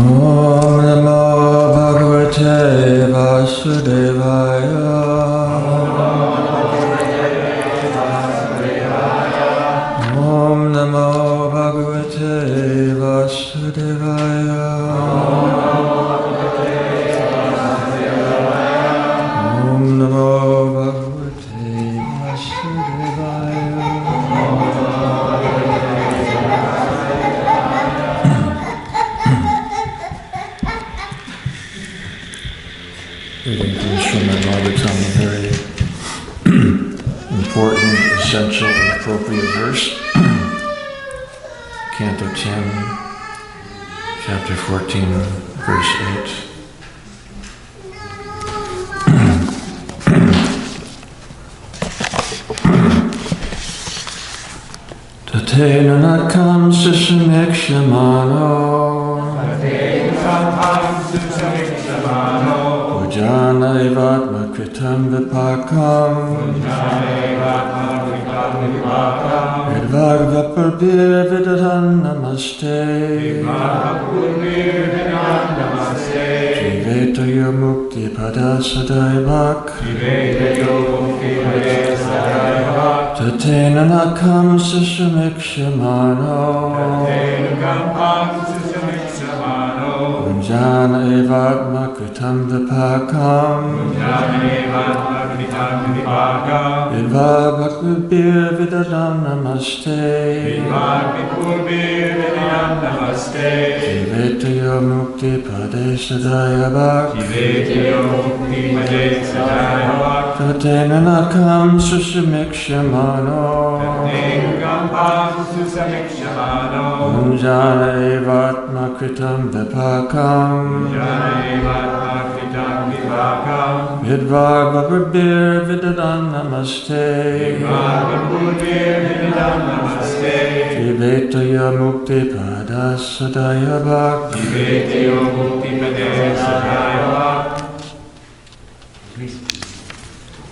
Om Namo Bhagavate Vasudevaya. Om Namo Bhagavate Vasudevaya. Om Namo Bhagavate Vasudevaya. Reading from Srimad Bhagavatam, a very important, essential, and appropriate verse. Canto 10, chapter 14, verse 8. Tatena nakam susamekshamano. Pujana evatma kritam vipakam. Edvagva parbir vidaran namaste. Jiveta yomukti padasadayavak. Tatena nakam susamekshamano. Punjana evatma kritam vipakam. Edva bhakvibir vidaram namaste. Jiveta yomukti padesadayamak. Tatena nakam susamekshamano. Punjana evatma kritam vipakam. Vidvar bhakvibir vidaram namaste. Jiveta yomukti padasadayavak.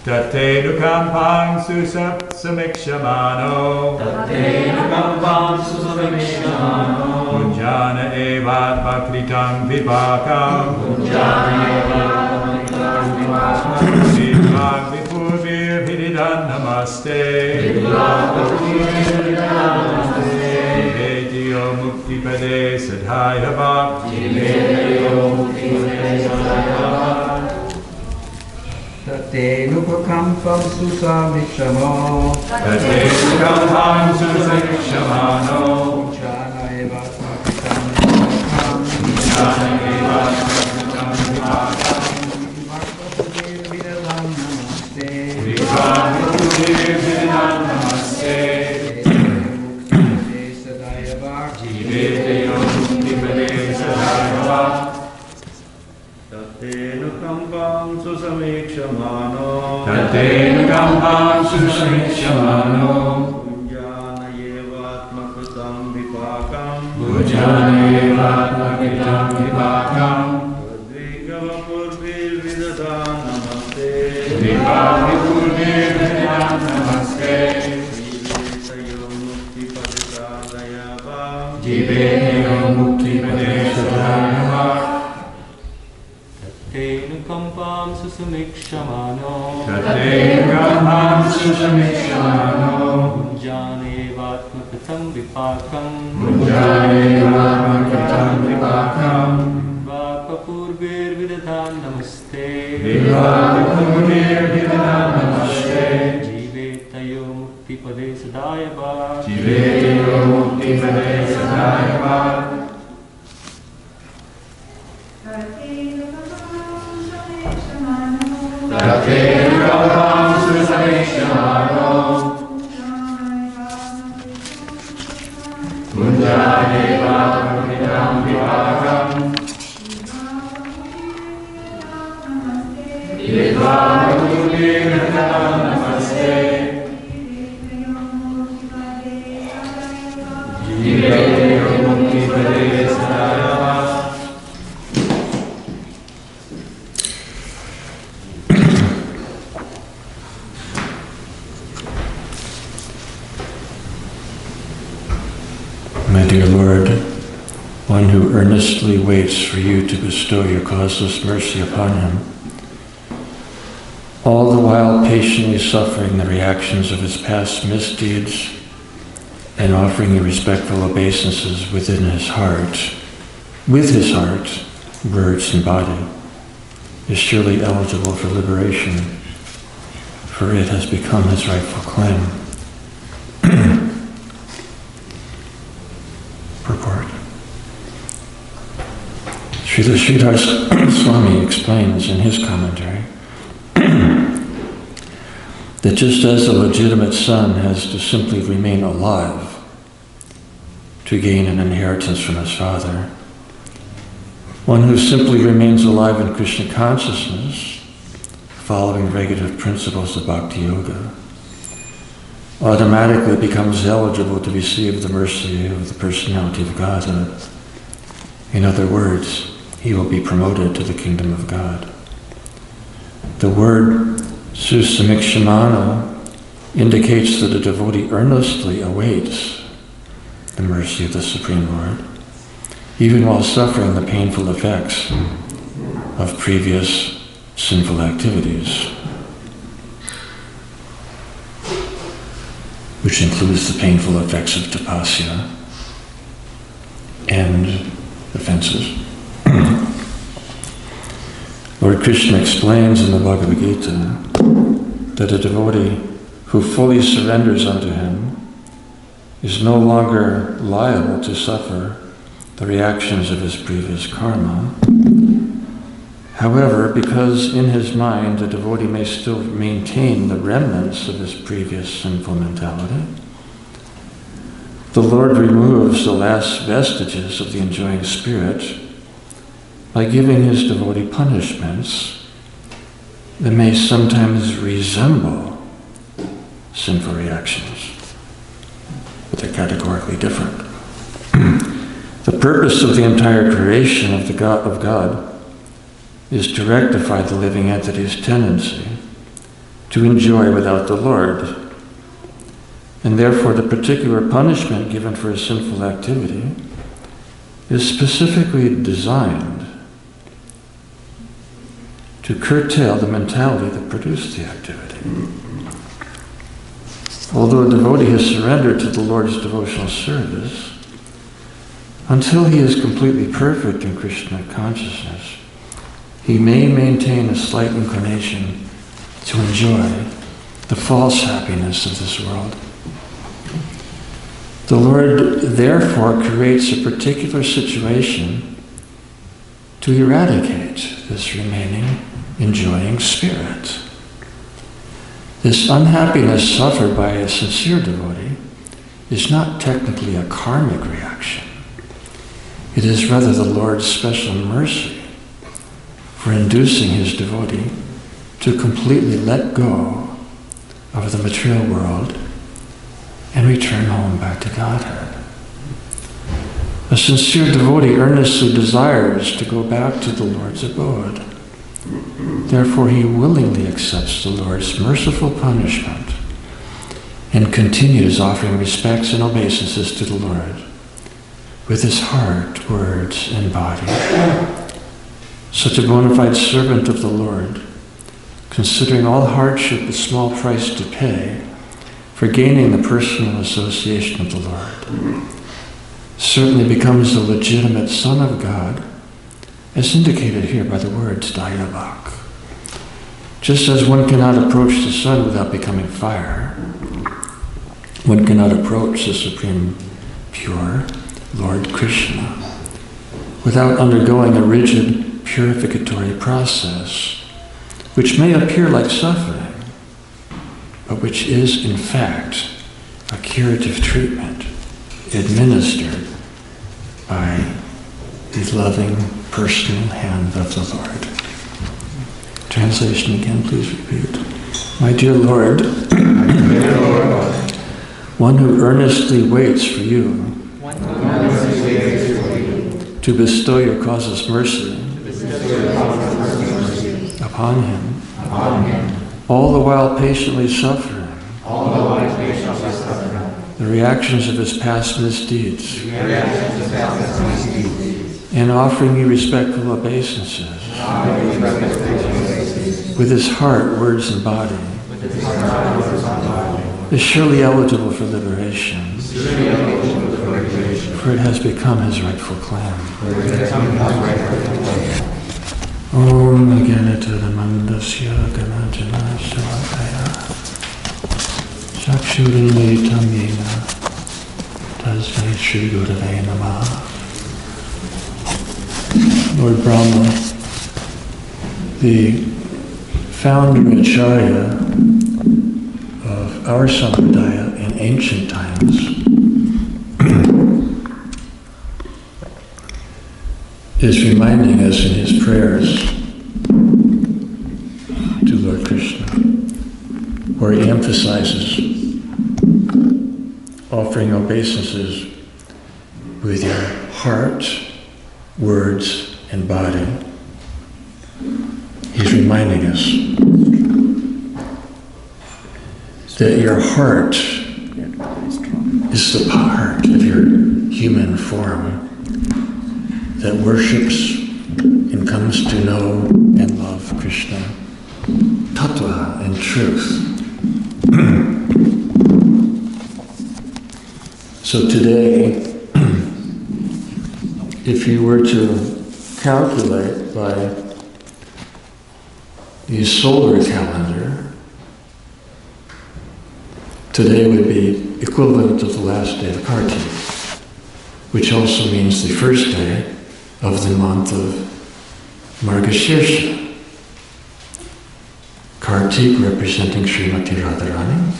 Tatenu kampang susamekshamano. Punjana evat bhakritam vipakam. Vidvak vipurvir vididan namaste. Jivetyo mukti pade sadhayavak. Tatenu kampam susamikshamo. Punjana evat bhakritam vipakam. Tatenu kampam susamekshamano. Punjana evatma kritam vipakam. Advigava purvir vidadan namaste. Jiveta yomukti padasadayava. Tatenu kampam susamekshamano. Punjana evatma kritam vipakam. Vapapurvir vidadan namaste. Jiveta yomukti pade sadayava. My dear Lord, one who earnestly waits for you to bestow your causeless mercy upon him, all the while patiently suffering the reactions of his past misdeeds and offering you respectful obeisances with his heart, words, and body, is surely eligible for liberation, for it has become his rightful claim. Purport. Srila Swami explains in his commentary that just as a legitimate son has to simply remain alive to gain an inheritance from his father, one who simply remains alive in Krishna consciousness, following regulative principles of Bhakti Yoga, automatically becomes eligible to receive the mercy of the personality of Godhead. In other words, he will be promoted to the kingdom of God. The word susamikshamana indicates that a devotee earnestly awaits the mercy of the Supreme Lord, even while suffering the painful effects of previous sinful activities, which includes the painful effects of tapasya and offenses. Lord Krishna explains in the Bhagavad Gita that a devotee who fully surrenders unto him is no longer liable to suffer the reactions of his previous karma. However, because in his mind the devotee may still maintain the remnants of his previous sinful mentality, the Lord removes the last vestiges of the enjoying spirit by giving his devotee punishments that may sometimes resemble sinful reactions, but they're categorically different. The purpose of the entire creation of God is to rectify the living entity's tendency to enjoy without the Lord, and therefore the particular punishment given for a sinful activity is specifically designed to curtail the mentality that produced the activity. Although a devotee has surrendered to the Lord's devotional service, until he is completely perfect in Krishna consciousness, he may maintain a slight inclination to enjoy the false happiness of this world. The Lord therefore creates a particular situation to eradicate this remaining enjoying spirit. This unhappiness suffered by a sincere devotee is not technically a karmic reaction. It is rather the Lord's special mercy for inducing his devotee to completely let go of the material world and return home back to Godhead. A sincere devotee earnestly desires to go back to the Lord's abode. Therefore, he willingly accepts the Lord's merciful punishment and continues offering respects and obeisances to the Lord with his heart, words, and body. Such a bona fide servant of the Lord, considering all hardship a small price to pay for gaining the personal association of the Lord, certainly becomes a legitimate son of God, as indicated here by the words Dayabhak. Just as one cannot approach the sun without becoming fire, one cannot approach the Supreme Pure Lord Krishna without undergoing a rigid purificatory process, which may appear like suffering, but which is in fact a curative treatment administered by the loving personal hand of the Lord. Translation again, please repeat. My dear Lord, one who earnestly waits for you to bestow your causeless mercy upon him, all the while patiently suffering the reactions of his past misdeeds and offering you respectful obeisances, with his heart, words, and body, is surely eligible for liberation, for it has become his rightful claim. Om Ganatadamandasya Ganajana Shalakaya Chakshurinmritam Yena Tasmai Shri Gurave Namaha. Lord Brahma, the founder Acharya of our Sampradaya in ancient times, is reminding us in his prayers to Lord Krishna, where he emphasizes offering obeisances with your heart, words, and body. He's reminding us that your heart is the part of your human form that worships and comes to know and love Krishna, tattva and truth. So today, if you were to calculate by the solar calendar, today would be equivalent to the last day of Kartik, which also means the first day of the month of Margashirsha. Kartik representing Srimati Radharani,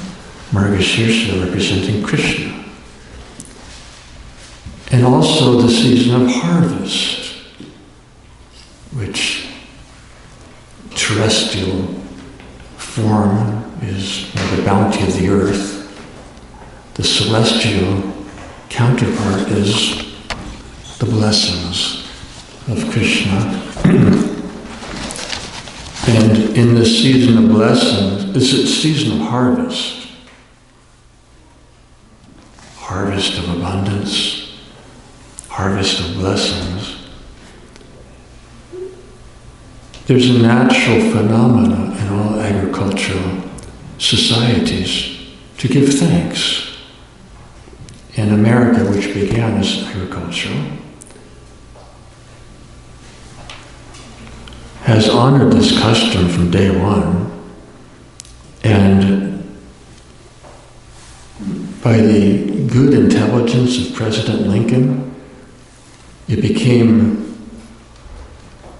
Margashirsha representing Krishna. And also the season of harvest, which terrestrial form is the bounty of the earth. The celestial counterpart is the blessings of Krishna. And in the season of blessings, it's a season of harvest. Harvest of abundance, harvest of blessings. There's a natural phenomena in all agricultural societies to give thanks. In America, which began as agricultural, has honored this custom from day one, and by the good intelligence of President Lincoln, it became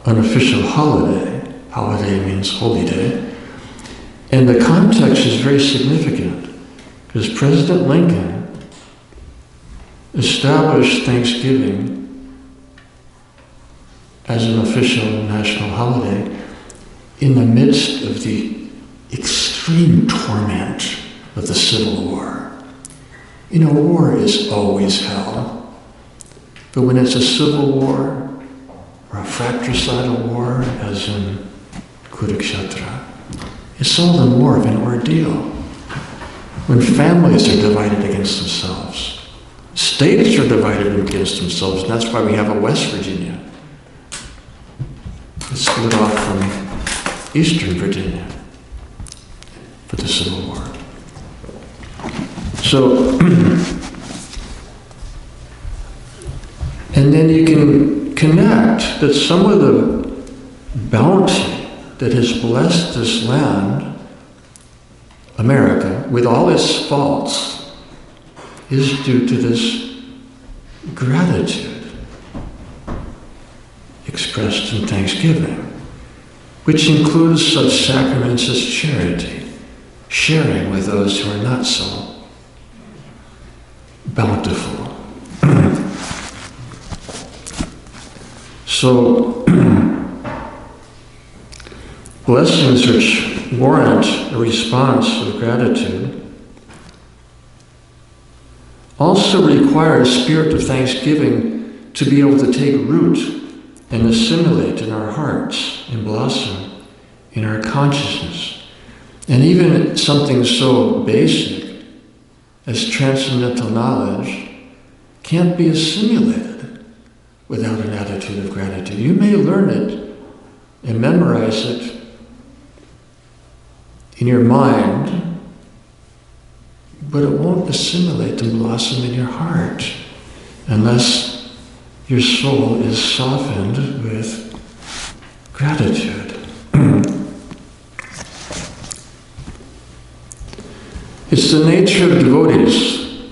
an official holiday. Holiday means holy day. And the context is very significant, because President Lincoln established Thanksgiving as an official national holiday in the midst of the extreme torment of the Civil War. You know, war is always hell. But when it's a civil war or a fratricidal war, as in Kurukshetra, it's all the more of an ordeal. When families are divided against themselves, states are divided against themselves, and that's why we have a West Virginia. It's split off from Eastern Virginia for the Civil War. So, and then you can connect that some of the bounty that has blessed this land, America, with all its faults, is due to this gratitude expressed in thanksgiving, which includes such sacraments as charity, sharing with those who are not so bountiful. So, blessings which warrant a response of gratitude also require a spirit of thanksgiving to be able to take root and assimilate in our hearts and blossom in our consciousness. And even something so basic as transcendental knowledge can't be assimilated without an attitude of gratitude. You may learn it and memorize it in your mind, but it won't assimilate and blossom in your heart unless your soul is softened with gratitude. It's the nature of devotees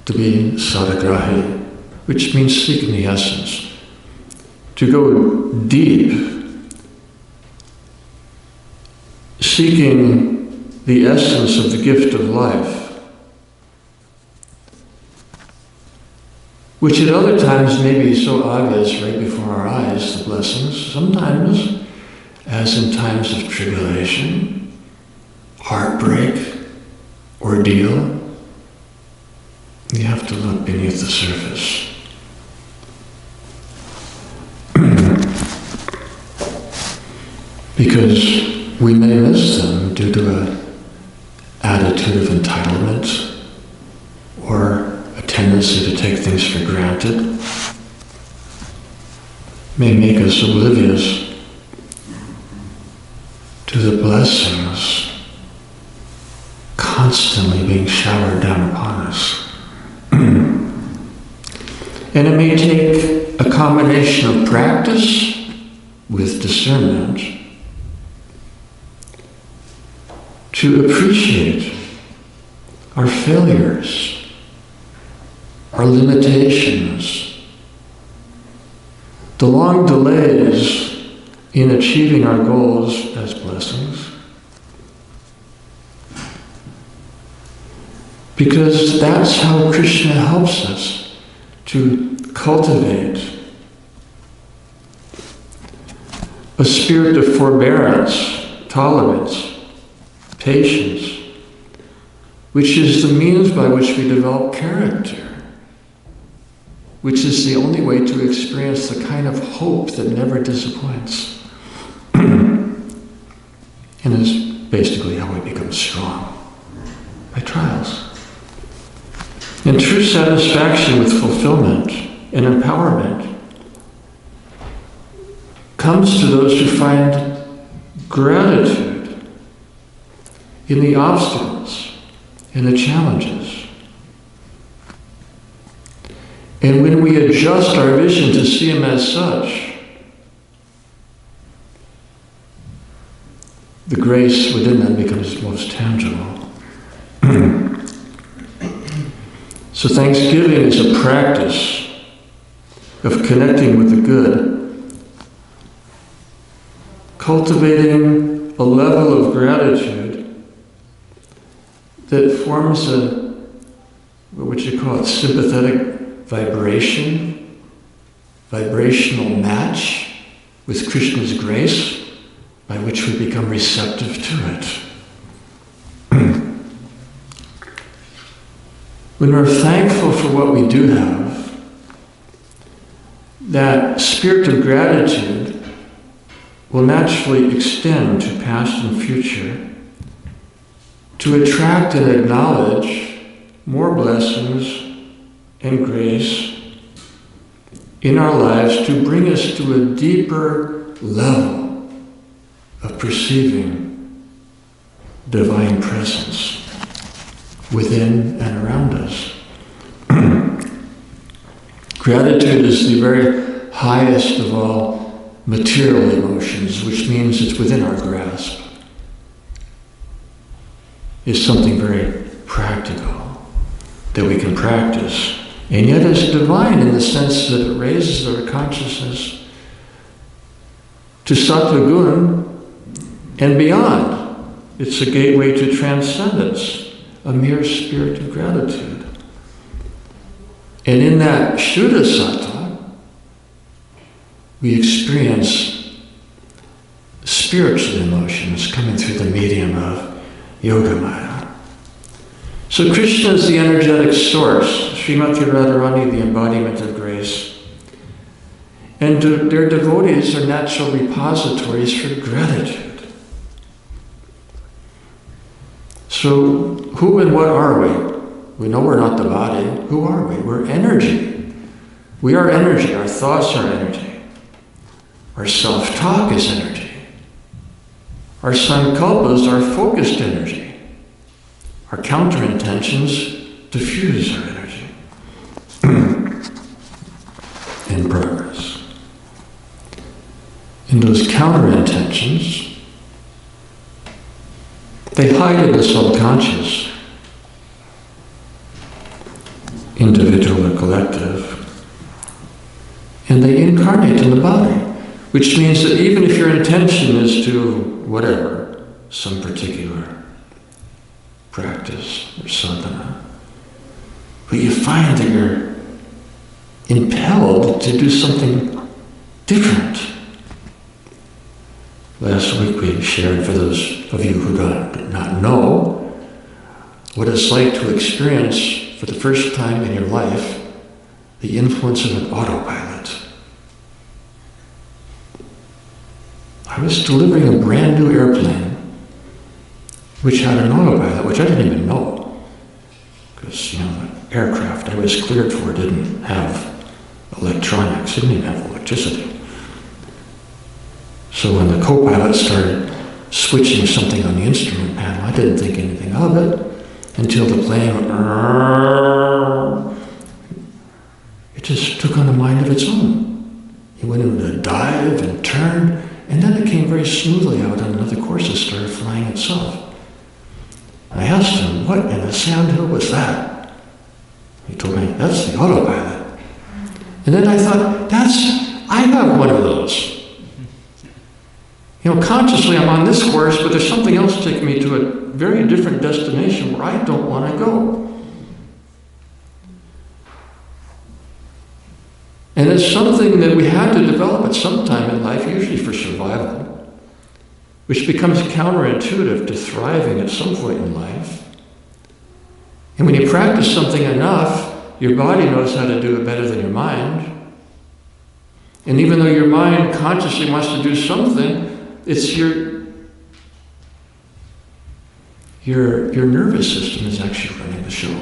to be sadagrahi, which means seeking the essence, to go deep, seeking the essence of the gift of life, which at other times may be so obvious right before our eyes, the blessings, sometimes, as in times of tribulation, heartbreak, ordeal, you have to look beneath the surface. Because we may miss them due to an attitude of entitlement or a tendency to take things for granted. May make us oblivious to the blessings constantly being showered down upon us. And it may take a combination of practice with discernment to appreciate our failures, our limitations, the long delays in achieving our goals as blessings. Because that's how Krishna helps us to cultivate a spirit of forbearance, tolerance, patience, which is the means by which we develop character, which is the only way to experience the kind of hope that never disappoints. And is basically how we become strong, by trials. And true satisfaction with fulfillment and empowerment comes to those who find gratitude in the obstacles and the challenges. And when we adjust our vision to see them as such, the grace within them becomes most tangible. So Thanksgiving is a practice of connecting with the good, cultivating a level of gratitude that forms a, what would you call it, sympathetic vibration, vibrational match with Krishna's grace, by which we become receptive to it. When we're thankful for what we do have, that spirit of gratitude will naturally extend to past and future to attract and acknowledge more blessings and grace in our lives to bring us to a deeper level of perceiving divine presence within and around us. Gratitude is the very highest of all material emotions, which means it's within our grasp. It's something very practical that we can practice, and yet it's divine in the sense that it raises our consciousness to sattva gun and beyond. It's a gateway to transcendence, a mere spirit of gratitude. And in that Shuddha Sattva, we experience spiritual emotions coming through the medium of Yogamaya. So Krishna is the energetic source, Srimati Radharani, the embodiment of grace. And their devotees are natural repositories for gratitude. So who and what are we? We know we're not the body. Who are we? We're energy. We are energy. Our thoughts are energy. Our self-talk is energy. Our sankalpas are focused energy. Our counter-intentions diffuse our energy. In progress. And those counter-intentions, they hide in the subconscious, individual or collective, and they incarnate in the body, which means that even if your intention is to whatever, some particular practice or sadhana, but you find that you're impelled to do something different. Last week we shared, for those of you who do not know, what it's like to experience for the first time in your life the influence of an autopilot. I was delivering a brand new airplane which had an autopilot, which I didn't even know. Because, the aircraft I was cleared for didn't have electronics, didn't even have electricity. So when the co-pilot started switching something on the instrument panel, I didn't think anything of it until the plane went, it just took on a mind of its own. It went into a dive and turned, and then it came very smoothly out on another course and started flying itself. I asked him, what in the sandhill was that? He told me, that's the autopilot. And then I thought, I have one of those. Consciously I'm on this course, but there's something else taking me to a very different destination where I don't want to go. And it's something that we have to develop at some time in life, usually for survival, which becomes counterintuitive to thriving at some point in life. And when you practice something enough, your body knows how to do it better than your mind. And even though your mind consciously wants to do something, it's your nervous system is actually running the show.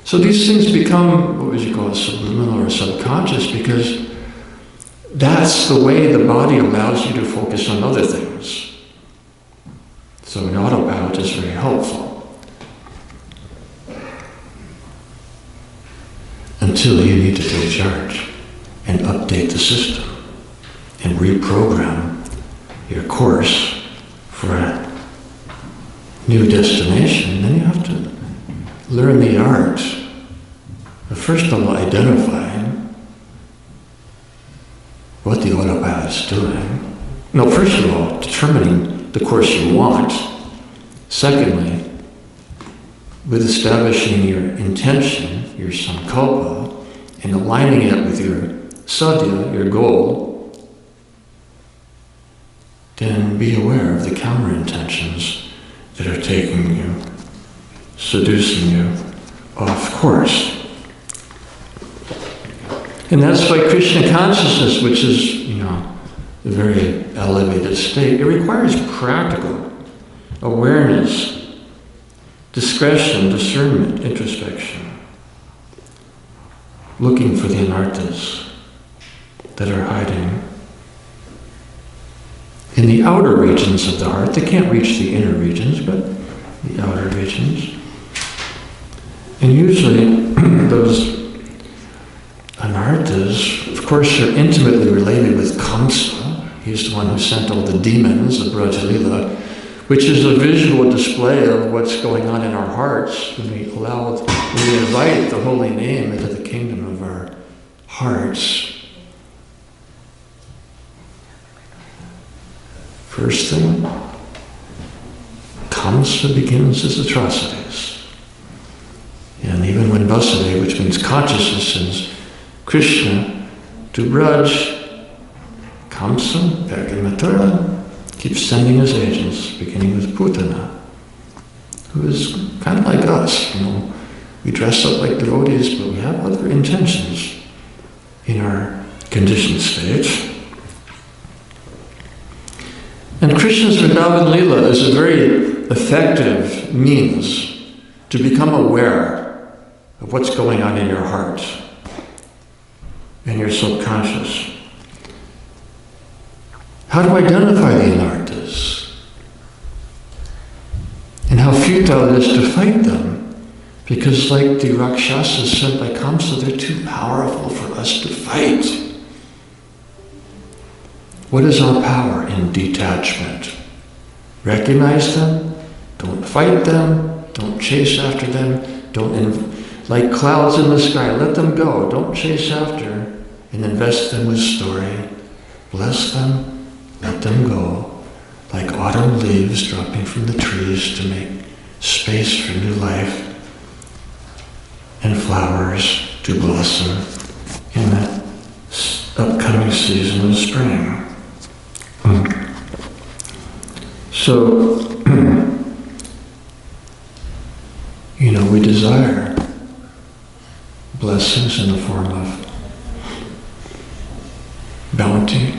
So these things become, what would you call it, subliminal or subconscious, because that's the way the body allows you to focus on other things. So an autopilot is very helpful. Until you need to take charge and update the system and reprogram your course for a new destination, then you have to learn the art of first of all identifying what the autopilot's doing. No, first of all, determining the course you want. Secondly, with establishing your intention, your sankalpa, and aligning it with your sadhya, your goal, then be aware of the counter-intentions that are taking you, seducing you off course. And that's why Krishna consciousness, which is, a very elevated state, it requires practical awareness, discretion, discernment, introspection, looking for the anarthas that are hiding in the outer regions of the heart. They can't reach the inner regions, but the outer regions. And usually those anarthas, of course, are intimately related with Kamsa. He's the one who sent all the demons of Brajalila, which is a visual display of what's going on in our hearts when we invite the holy name into the kingdom of our hearts. First thing, Kamsa begins his atrocities. And even when Vasudeva, which means consciousness, sends Krishna to Braj, Kamsa, back in Mathura, keeps sending his agents, beginning with Putana, who is kind of like us. We dress up like devotees, but we have other intentions in our conditioned state. And Krishna's Vrindavan Leela is a very effective means to become aware of what's going on in your heart. and your subconscious. How to identify the anarthas? And how futile it is to fight them, because like the Rakshasas sent by Kamsa, they're too powerful for us to fight. What is our power in detachment? Recognize them, don't fight them, don't chase after them, like clouds in the sky, let them go, don't chase after, and invest them with story. Bless them, let them go, like autumn leaves dropping from the trees to make space for new life and flowers to blossom in the upcoming season of spring. So, we desire blessings in the form of bounty,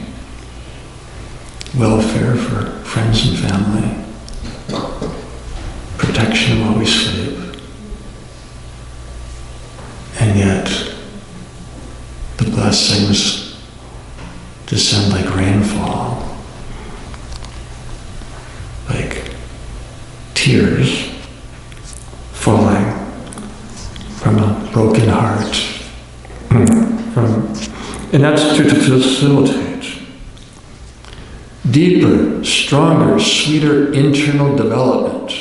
welfare for friends and family, protection while we sleep, and yet the blessings descend like rainfall, like tears falling from a broken heart, and that's to facilitate deeper, stronger, sweeter internal development,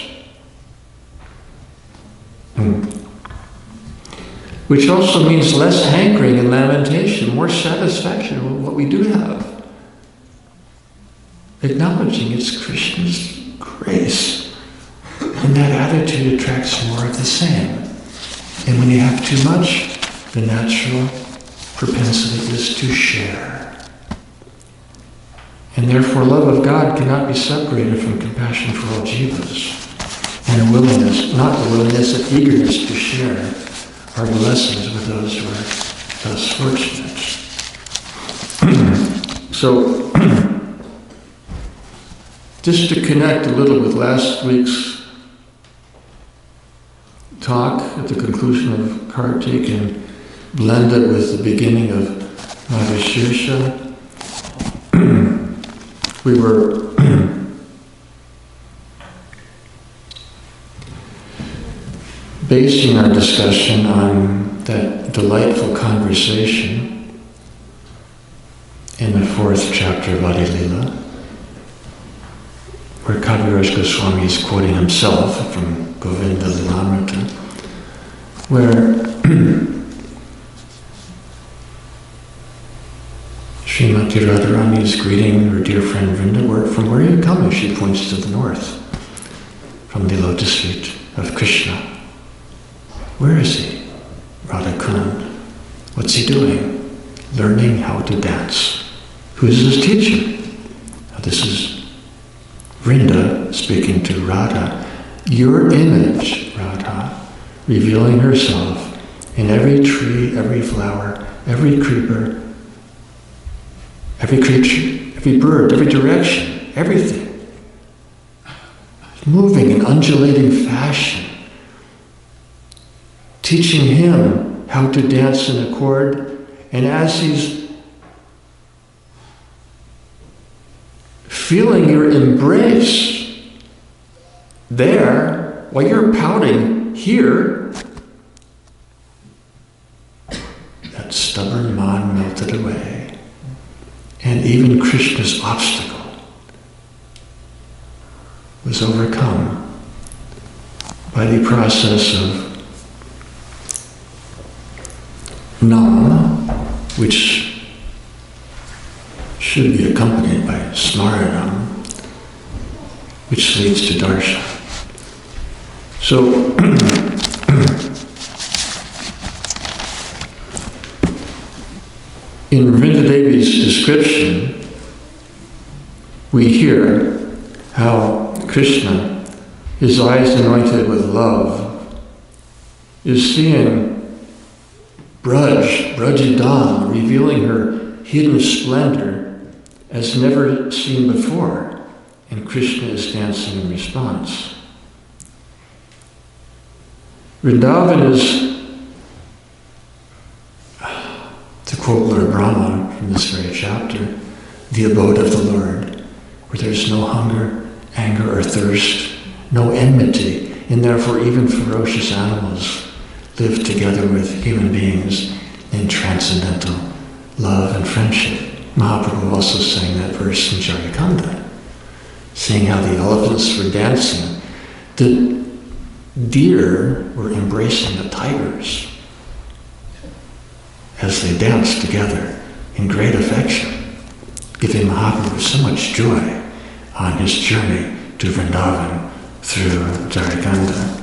which also means less hankering and lamentation, more satisfaction with what we do have. Acknowledging it's Krishna's grace. And that attitude attracts more of the same. And when you have too much, the natural propensity is to share. And therefore, love of God cannot be separated from compassion for all jivas. And a willingness, not the willingness, but eagerness to share our blessings with those who are less fortunate. So, just to connect a little with last week's talk at the conclusion of Kartik and blend it with the beginning of Madhushirsha, we were basing our discussion on that delightful conversation in the 4th chapter of Adi Lila, where Kaviraj Goswami is quoting himself from Govinda Lilamrita, where Srimati Radharani is greeting her dear friend Vrinda. From where are you coming? She points to the north, from the lotus feet of Krishna. Where is he? Radhakund. What's he doing? Learning how to dance. Who is his teacher? Now, this is Vrinda speaking to Radha. Your image, Radha, revealing herself in every tree, every flower, every creeper, every creature, every bird, every direction, everything. Moving in undulating fashion. Teaching him how to dance in accord, and as he's feeling your embrace there, while you're pouting here, that stubborn man melted away. And even Krishna's obstacle was overcome by the process of nam, which should be accompanied by smaranam, which leads to darshan. So, in Vrindadevi's description, we hear how Krishna, his eyes anointed with love, is seeing Brajadam, revealing her hidden splendor as never seen before, and Krishna is dancing in response. Vrindavan is, to quote Lord Brahma from this very chapter, the abode of the Lord, where there's no hunger, anger, or thirst, no enmity, and therefore even ferocious animals live together with human beings in transcendental love and friendship. Mahaprabhu also sang that verse in Jharikanda, seeing how the elephants were dancing. The deer were embracing the tigers as they danced together in great affection, giving Mahaprabhu so much joy on his journey to Vrindaban through Jharikanda.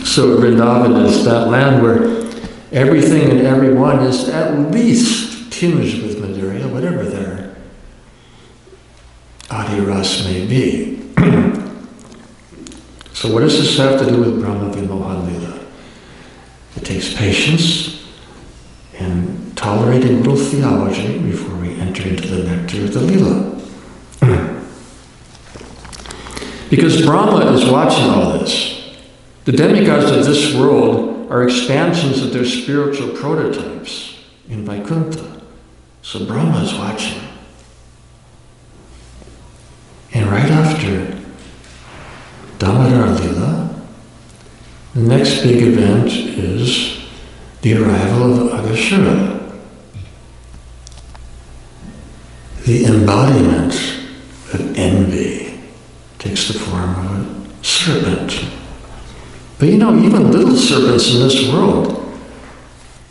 So Vrindaban is that land where everything and everyone is at least tinged with Madhurya, whatever their adi ras may be. So what does this have to do with Brahma Vimohan Lila? It takes patience and tolerating little theology before we enter into the nectar of the Lila. Because Brahma is watching all this. The demigods of this world are expansions of their spiritual prototypes in Vaikuntha. So Brahma is watching. And right after Damodar Lila, the next big event is the arrival of Agashura, the embodiment of envy. Takes the form of a serpent. But even little serpents in this world,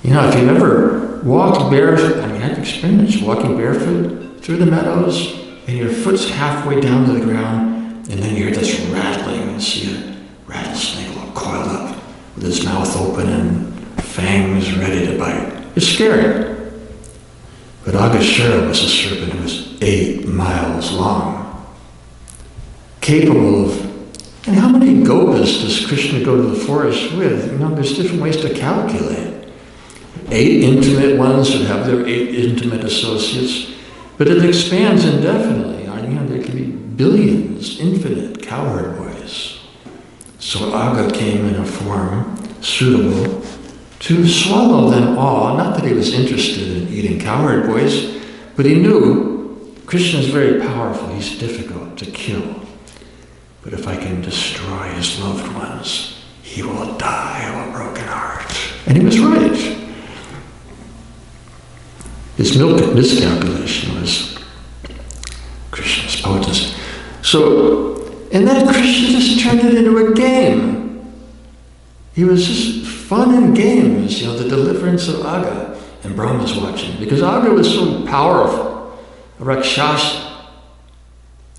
if you've ever walked barefoot, I've experienced walking barefoot through the meadows, and your foot's halfway down to the ground, and then you hear this rattling, and see a rattlesnake all coiled up with his mouth open and fangs ready to bite. It's scary. But Agashura was a serpent who was 8 miles long, capable of. And how many gopas does Krishna go to the forest with? There's different ways to calculate. 8 intimate ones would have their 8 intimate associates, but it expands indefinitely. There can be billions, infinite cowherd boys. So Aga came in a form suitable to swallow them all. Not that he was interested in eating cowherd boys, but he knew Krishna is very powerful. He's difficult to kill. But if I can destroy his loved ones, he will die of a broken heart. And he was right. His miscalculation was Krishna's potency. And then Krishna just turned it into a game. He was just fun and games, the deliverance of Aga. And Brahma's watching, because Aga was so powerful, a Rakshasa.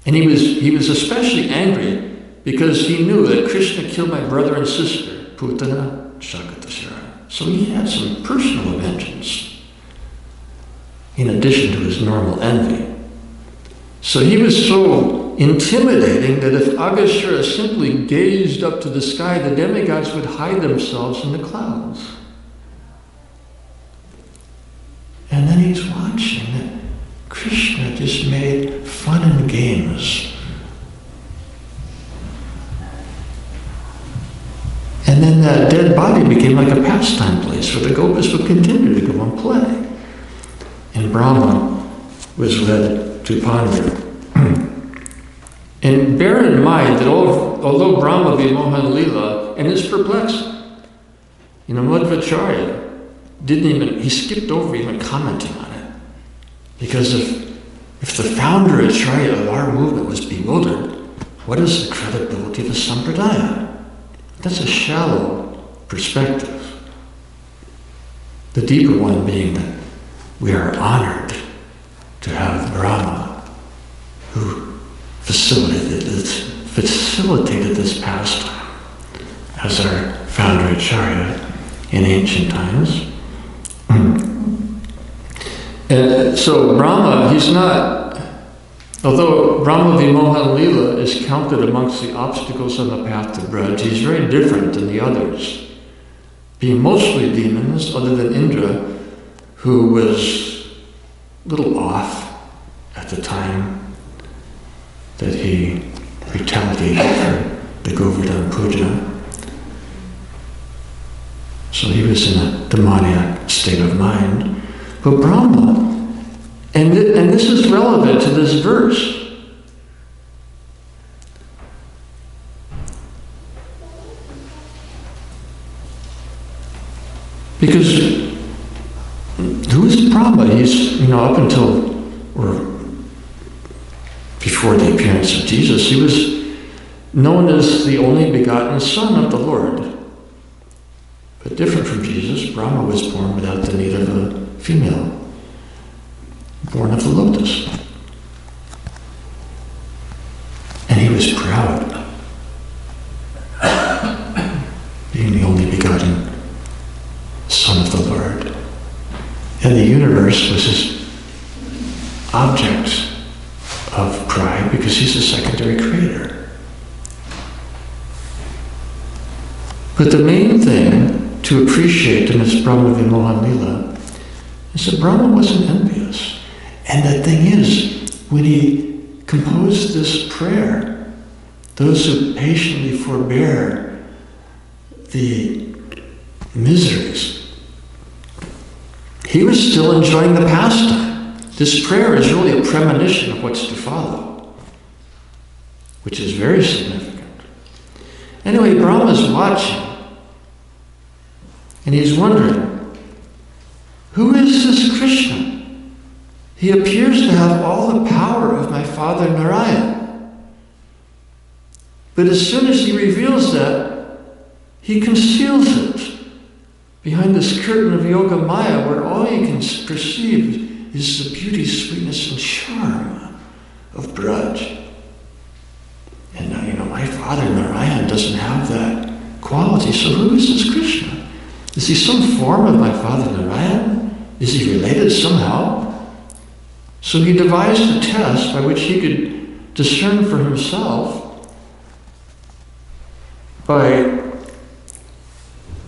And he was especially angry because he knew that Krishna killed my brother and sister, Putana, Shakatasara. So he had some personal vengeance, in addition to his normal envy. So he was so intimidating that if Agashura simply gazed up to the sky, the demigods would hide themselves in the clouds. And then he's watching that Krishna just made fun and games. And then that dead body became like a pastime place where the gopas would continue to go and play. And Brahma was led to ponder. And bear in mind that although Brahma Vimohan Lila, and it's perplexing, Madhvacharya he skipped over even commenting on it. Because if the founder Acharya of our movement was bewildered, what is the credibility of the Sampradaya? That's a shallow perspective. The deeper one being that we are honored to have Brahma, who facilitated this pastime as our founder Acharya in ancient times. And so Brahma, although Brahma Vimohan Lila is counted amongst the obstacles on the path to Braj, he's very different than the others, being mostly demons, other than Indra, who was a little off at the time that he retaliated for the Govardhan Puja. So he was in a demoniac state of mind. But Brahma, and this is relevant to this verse, because who is Brahma? He's, up until, or before the appearance of Jesus, he was known as the only begotten Son of the Lord. But different from Jesus, Brahma was born without the need of a female, born of the lotus. And he was proud, being the only begotten Son of the Lord. And the universe was his object of pride because he's a secondary creator. But the main thing to appreciate in this Brahma Vimohan Lila is that Brahma wasn't envious. And the thing is, when he composed this prayer, those who patiently forbear the miseries, he was still enjoying the pastime. This prayer is really a premonition of what's to follow, which is very significant. Anyway, Brahma's watching, and he's wondering, who is this Krishna? He appears to have all the power of my father Narayana. But as soon as he reveals that, he conceals it behind this curtain of Yoga Maya, where all you can perceive is the beauty, sweetness, and charm of Braj. And now, my father Narayana doesn't have that quality, so who is this Krishna? Is he some form of my father Narayana? Is he related somehow? So he devised a test by which he could discern for himself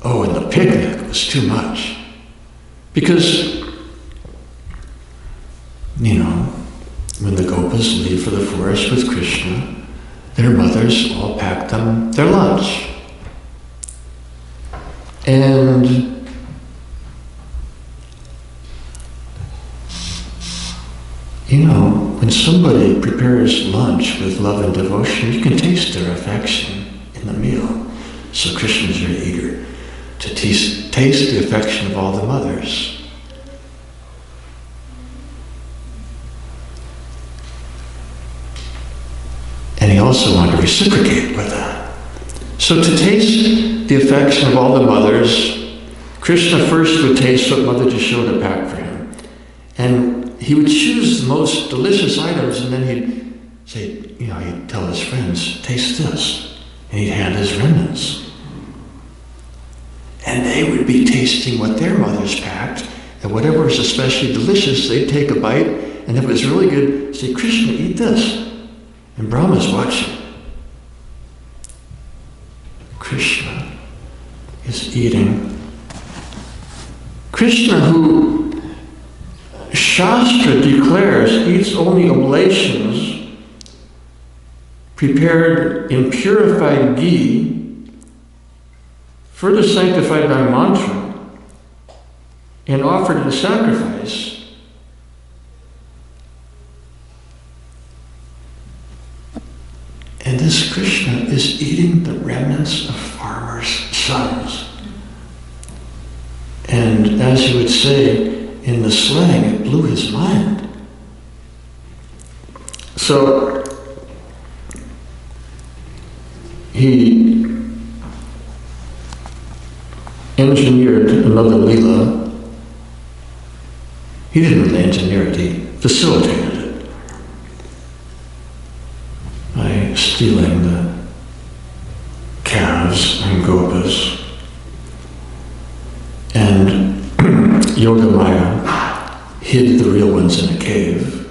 and the picnic was too much. Because, when the Gopas leave for the forest with Krishna, their mothers all pack them their lunch. And when somebody prepares lunch with love and devotion, you can taste their affection in the meal. So Krishna is very eager to taste the affection of all the mothers. And he also wanted to reciprocate with that. So to taste the affection of all the mothers, Krishna first would taste what Mother Yashoda packed for him. And he would choose the most delicious items, and then he'd say, he'd tell his friends, taste this. And he'd hand his remnants. And they would be tasting what their mothers packed, and whatever was especially delicious, they'd take a bite, and if it was really good, say, Krishna, eat this. And Brahma's watching. Krishna is eating. Krishna, who Shastra declares eats only oblations prepared in purified ghee, further sanctified by mantra, and offered in sacrifice, and this Krishna is eating the remnants of farmers' sons. And as he would say in the slang, it blew his mind. So he engineered another Leela. He didn't really engineer it, he facilitated it by stealing the calves and gopas. And Yogamaya hid the real ones in a cave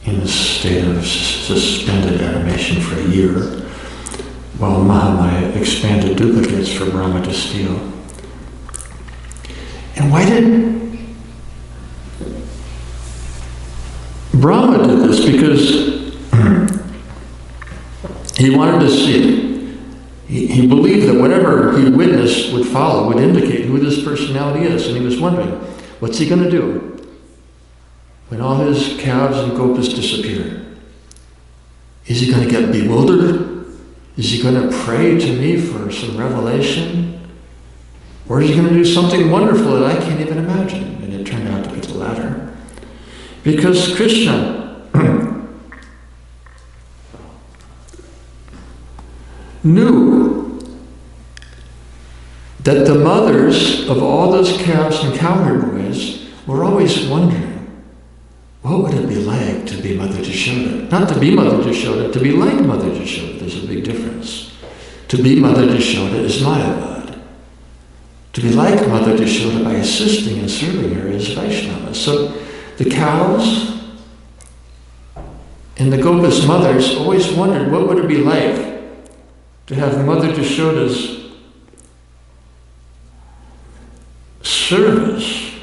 in a state of suspended animation for a year, while Mahamaya expanded duplicates for Brahma to steal. And why did Brahma do this? Because he wanted to see. he believed that whatever he witnessed would follow, would indicate who this personality is. And he was wondering, what's he going to do when all his calves and gopas disappear? Is he going to get bewildered? Is he going to pray to me for some revelation? Or is he going to do something wonderful that I can't even imagine? And it turned out to be the latter. Because Krishna knew that the mothers of all those calves and cowherd boys were always wondering, what would it be like to be Mother Yashoda? Not to be Mother Yashoda, to be like Mother Yashoda. There's a big difference. To be Mother Yashoda is Mayavad. To be like Mother Yashoda by assisting and serving her is Vaishnava. So the cows and the Gopas mothers always wondered, what would it be like to have Mother Yashoda's service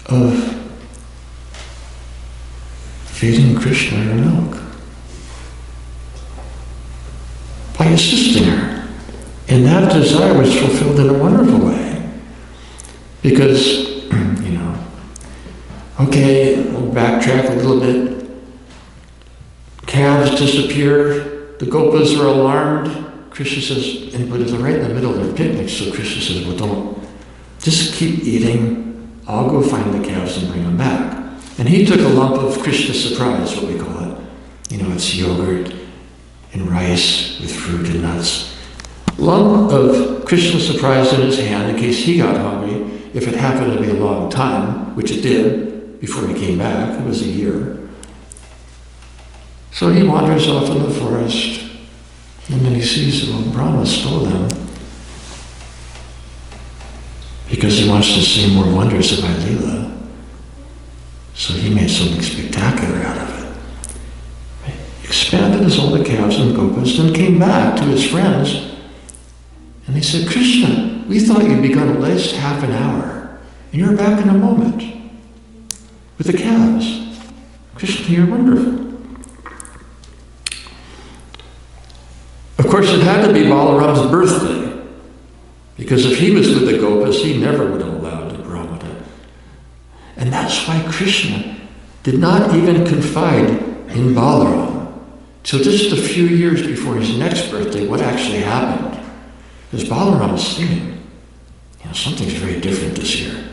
of feeding Krishna her milk by assisting her. And that desire was fulfilled in a wonderful way. Because, okay, we'll backtrack a little bit. Calves disappear, the Gopas are alarmed. Krishna says, but they're right in the middle of their picnic, so Krishna says, well, don't, just keep eating. I'll go find the calves and bring them back. And he took a lump of Krishna surprise, what we call it. It's yogurt and rice with fruit and nuts. Lump of Krishna surprise in his hand in case he got hungry, if it happened to be a long time, which it did before he came back. It was a year. So he wanders off in the forest, and then he sees that Brahma stole them because he wants to see more wonders of Leela. So he made something spectacular out of it. He expanded his all the calves and gopas, then came back to his friends, and they said, Krishna, we thought you'd be gone at least half an hour, and you're back in a moment with the calves. Krishna, you're wonderful. Of course, it had to be Balaram's birthday, because if he was with the Gopas, he never would have allowed the Brahma to. And that's why Krishna did not even confide in Balaram till just a few years before his next birthday what actually happened. Because Balaram was thinking, something's very different this year.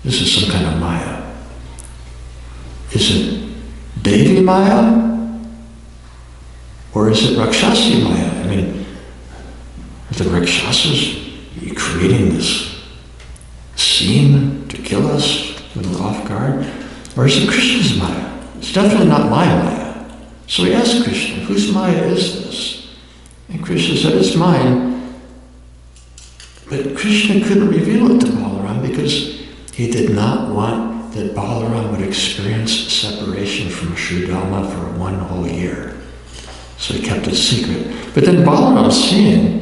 This is some kind of Maya. Is it Devi Maya? Or is it Rakshasi Maya? Are the Rakshasas creating this scene to kill us when we're off guard? Or is it Krishna's Maya? It's definitely not my Maya. So he asked Krishna, whose Maya is this? And Krishna said, it's mine. But Krishna couldn't reveal it to Balaram because he did not want that Balaram would experience separation from Sri Dhamma for 1 whole year. So he kept it secret. But then Balaram seeing,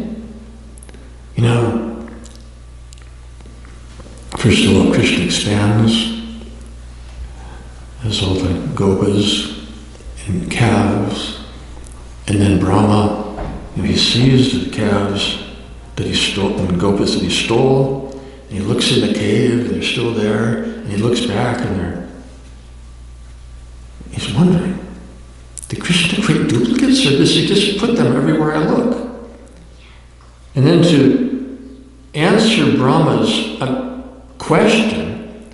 first of all, Krishna expands as all the gopas and calves, and then Brahma, he sees the calves that he stole, and gopas that he stole, and he looks in the cave, and they're still there, and he looks back, and he's wondering, did Krishna create duplicates, or does he just put them everywhere I look? And then to answer Brahma's question,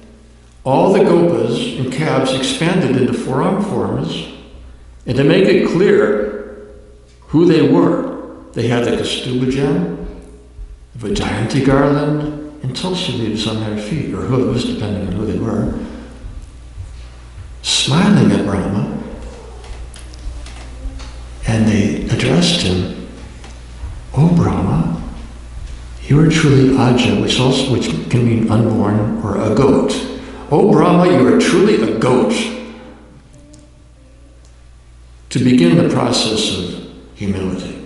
all the gopas and calves expanded into 4-arm forms, and to make it clear who they were, they had the Kastuba gem, the Vajayanti garland, and tulsi leaves on their feet, or hooves, depending on who they were, smiling at Brahma. And they addressed him, "O Brahma, you are truly Aja," which can mean unborn or a goat. "O Brahma, you are truly a goat." To begin the process of humility.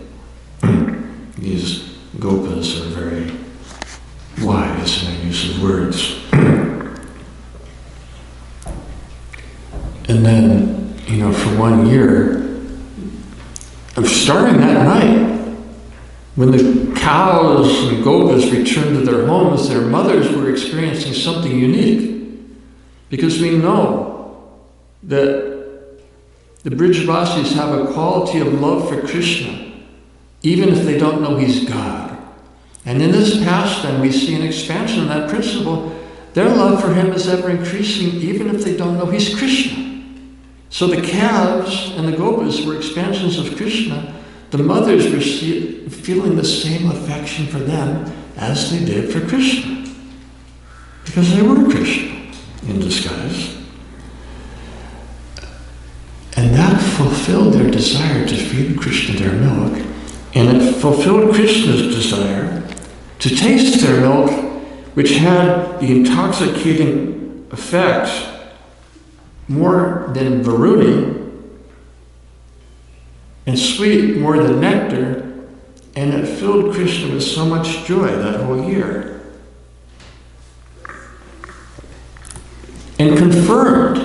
These gopas are very wise in their use of words. And then 1 year, starting that night, when the cows and gopas returned to their homes, their mothers were experiencing something unique. Because we know that the Brijavasis have a quality of love for Krishna, even if they don't know he's God. And in this pastime, we see an expansion of that principle. Their love for him is ever increasing, even if they don't know he's Krishna. So the calves and the gopas were expansions of Krishna. The mothers were feeling the same affection for them as they did for Krishna, because they were Krishna in disguise. And that fulfilled their desire to feed Krishna their milk, and it fulfilled Krishna's desire to taste their milk, which had the intoxicating effect more than Varuni, and sweet more than nectar, and it filled Krishna with so much joy that whole year. And confirmed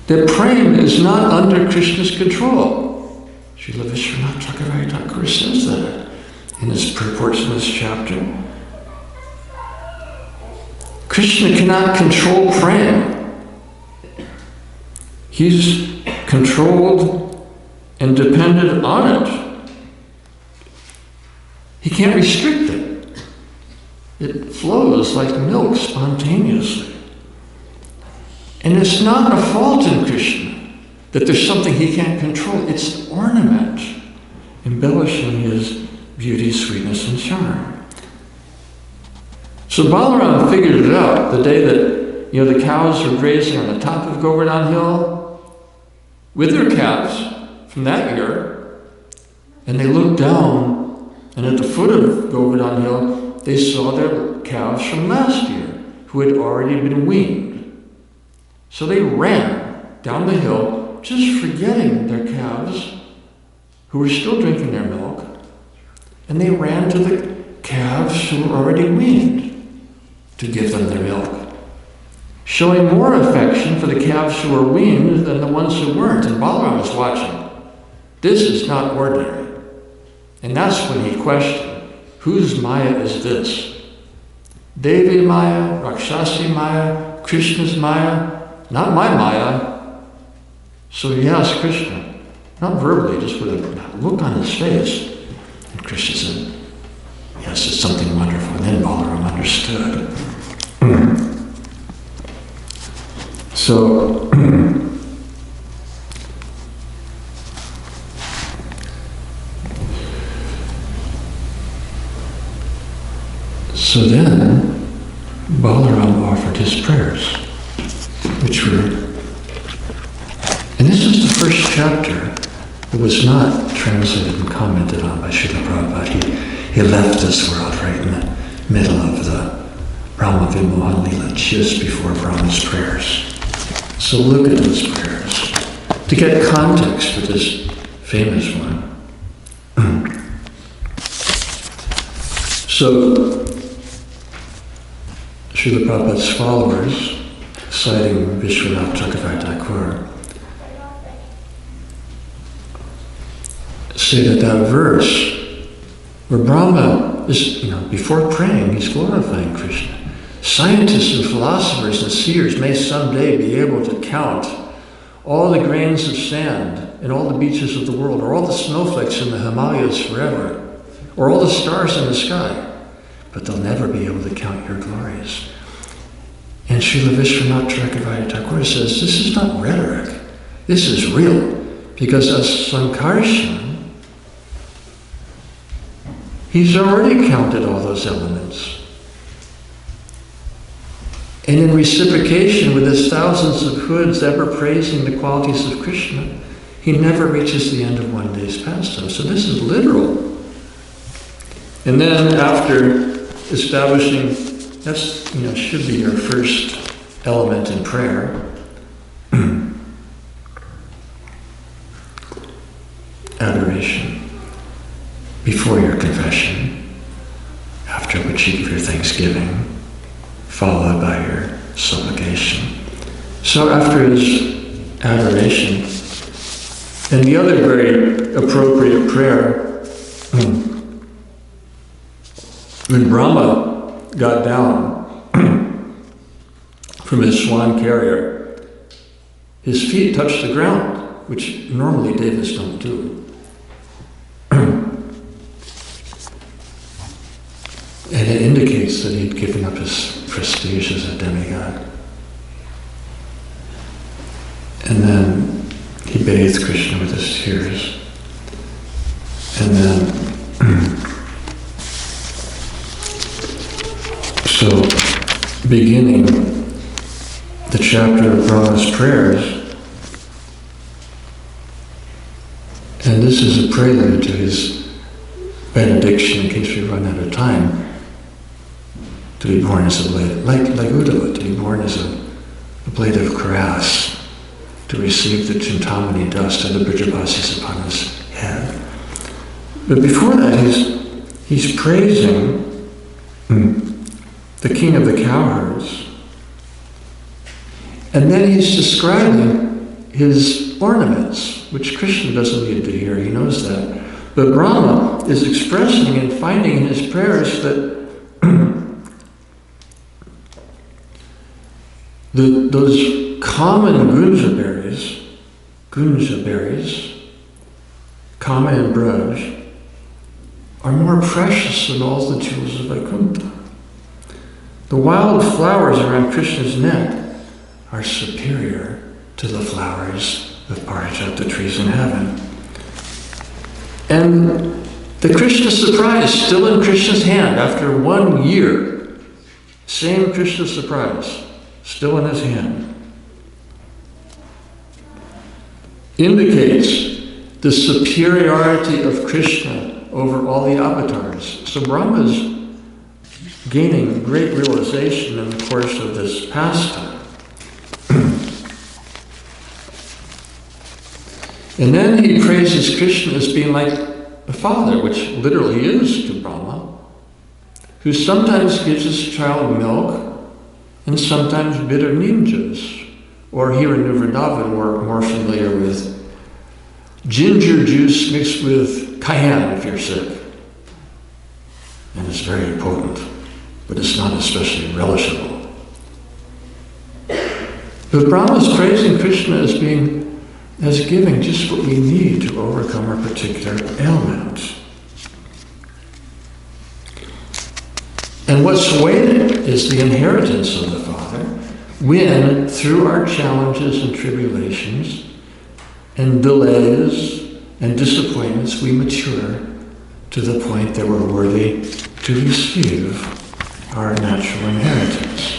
that prema is not under Krishna's control. Srila Vishwanath Chakravarti Thakur says that in his purports in this chapter. Krishna cannot control prema. He's controlled and dependent on it. He can't restrict it. It flows like milk spontaneously. And it's not a fault in Krishna that there's something he can't control. It's an ornament, embellishing his beauty, sweetness, and charm. So Balaram figured it out the day that the cows were grazing on the top of Govardhan Hill with their calves from that year, and they looked down, and at the foot of Govardhan Hill, they saw their calves from last year, who had already been weaned. So they ran down the hill, just forgetting their calves, who were still drinking their milk, and they ran to the calves who were already weaned to give them their milk, showing more affection for the calves who were weaned than the ones who weren't. And Balaram was watching. This is not ordinary. And that's when he questioned, whose Maya is this? Devi Maya, Rakshasi Maya, Krishna's Maya, not my Maya. So he asked Krishna, not verbally, just with a look on his face. And Krishna said, yes, it's something wonderful. And then Balaram understood. So, then Balaram offered his prayers, which were, and this is the first chapter that was not translated and commented on by Srila Prabhupada. He left this world right in the middle of the Brahma Vimohan Lila, just before Brahma's prayers. So look at those prayers to get context for this famous one. So Srila Prabhupada's followers, citing Vishwanath Chakravarti Thakur, say that verse where Brahma is, before praying, he's glorifying Krishna. Scientists and philosophers and seers may someday be able to count all the grains of sand in all the beaches of the world, or all the snowflakes in the Himalayas forever, or all the stars in the sky, but they'll never be able to count your glories. And Srila Vishwanath Chakravarti Thakur says, this is not rhetoric, this is real, because as Sankarshan, he's already counted all those elements. And in reciprocation with his thousands of hoods ever praising the qualities of Krishna, he never reaches the end of one day's pastime. So this is literal. And then after establishing, that's, should be your first element in prayer. Adoration. Before your confession, after which you give your thanksgiving, followed by your supplication. So So after his adoration, and the other very appropriate prayer, when Brahma got down from his swan carrier, his feet touched the ground, which normally devas don't do. And it indicates that he'd given up his prestige as a demigod. And then he bathed Krishna with his tears. And then, so beginning the chapter of Brahma's prayers, and this is a prelude to his benediction in case we run out of time, to be born as a blade, like Uddhava, to be born as a blade of grass, to receive the Chintamani dust and the Brijabasis upon his head. But before that, he's praising the king of the cowherds. And then he's describing his ornaments, which Krishna doesn't need to hear, he knows that. But Brahma is expressing and finding in his prayers that those common gunja berries, kama and braj, are more precious than all the jewels of Vaikuntha. The wild flowers around Krishna's neck are superior to the flowers of Parijata trees in heaven. And the Krishna surprise, still in Krishna's hand after 1 year, same Krishna surprise, still in his hand, indicates the superiority of Krishna over all the avatars. So Brahma's gaining great realization in the course of this pastime. And then he praises Krishna as being like a father, which literally is to Brahma, who sometimes gives his child milk and sometimes bitter ninjas. Or here in Vrindaban, we're more familiar with ginger juice mixed with cayenne if you're sick. And it's very potent, but it's not especially relishable. But Brahma's praising Krishna as giving just what we need to overcome our particular ailment. And what's waiting is the inheritance of the Father, when, through our challenges and tribulations, and delays and disappointments, we mature to the point that we're worthy to receive our natural inheritance.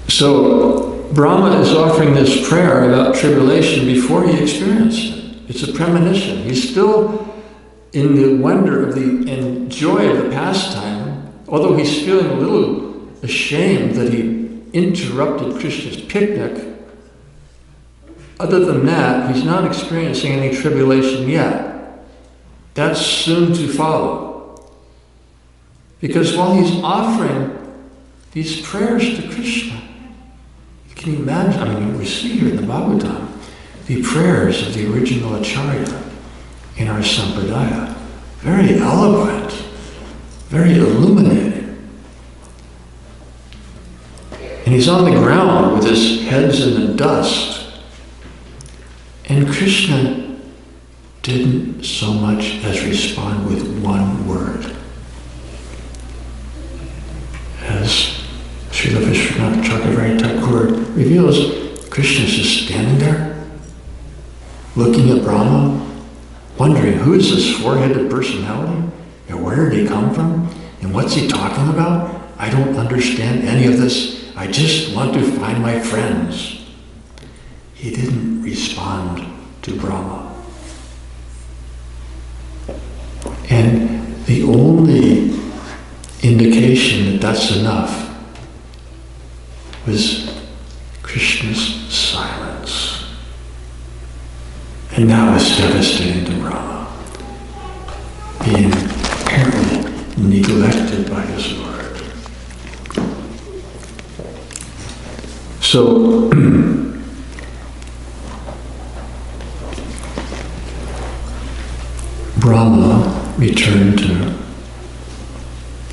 So Brahma is offering this prayer about tribulation before he experienced it. It's a premonition. He's still in the wonder of and joy of the pastime, although he's feeling a little ashamed that he interrupted Krishna's picnic. Other than that, he's not experiencing any tribulation yet. That's soon to follow. Because while he's offering these prayers to Krishna, can you imagine, we see here in the Bhagavatam, the prayers of the original Acharya in our Sampradaya. Very eloquent, very illuminating. And he's on the ground with his heads in the dust. And Krishna didn't so much as respond with one word. As Srila Vishwanath Chakravarti Thakur reveals, Krishna's just standing there, looking at Brahma, wondering who is this four-headed personality, and where did he come from, and what's he talking about? I don't understand any of this. I just want to find my friends. He didn't respond to Brahma. And the only indication that that's enough was Krishna's silence. And now it's devastating to Brahma, being apparently neglected by his Lord. So, Brahma returned to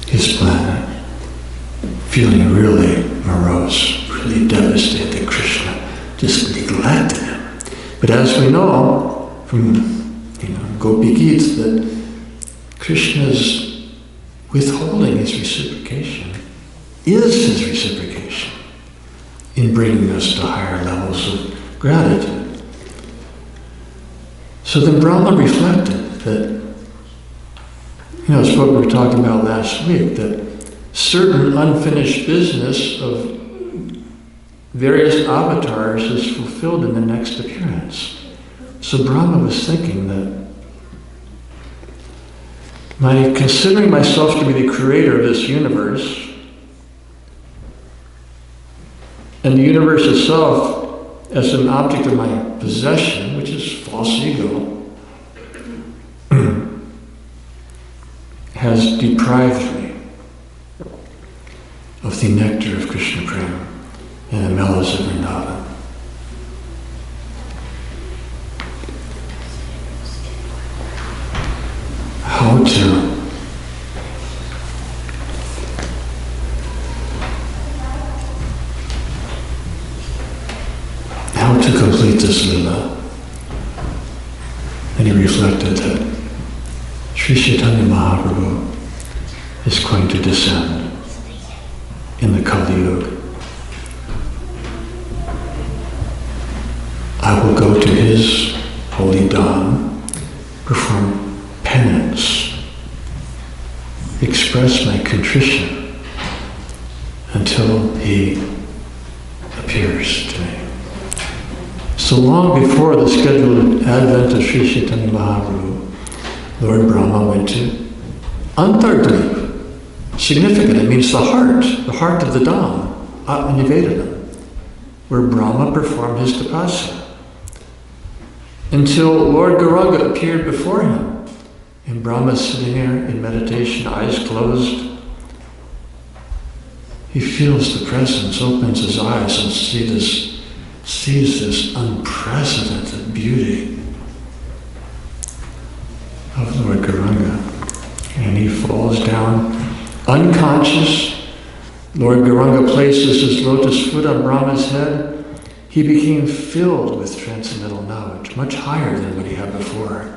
his planet, feeling really morose, really devastated that Krishna just neglected him. But as we know from Gopi Gita, that Krishna's withholding his reciprocation is his reciprocation in bringing us to higher levels of gratitude. So then Brahma reflected that, it's what we were talking about last week, that certain unfinished business of various avatars is fulfilled in the next appearance. So Brahma was thinking that by considering myself to be the creator of this universe, and the universe itself as an object of my possession, which is false ego, has deprived me of the nectar of Krishna Prema and the mellows of Vrindaban. How to complete this lila? And he reflected that Sri Chaitanya Mahaprabhu is going to descend in the Kali Yuga. I will go to his holy dham, perform penance, express my contrition until he appears to me. So long before the scheduled advent of Sri Chaitanya Mahaprabhu, Lord Brahma went to Antardeep. Significant, it means the heart of the dham, Atmanivedana, where Brahma performed his tapasya. Until Lord Gauranga appeared before him, and Brahma sitting there in meditation, eyes closed. He feels the presence, opens his eyes and sees this unprecedented beauty of Lord Gauranga. And he falls down unconscious. Lord Gauranga places his lotus foot on Brahma's head. He became filled with transcendental knowledge, much higher than what he had before,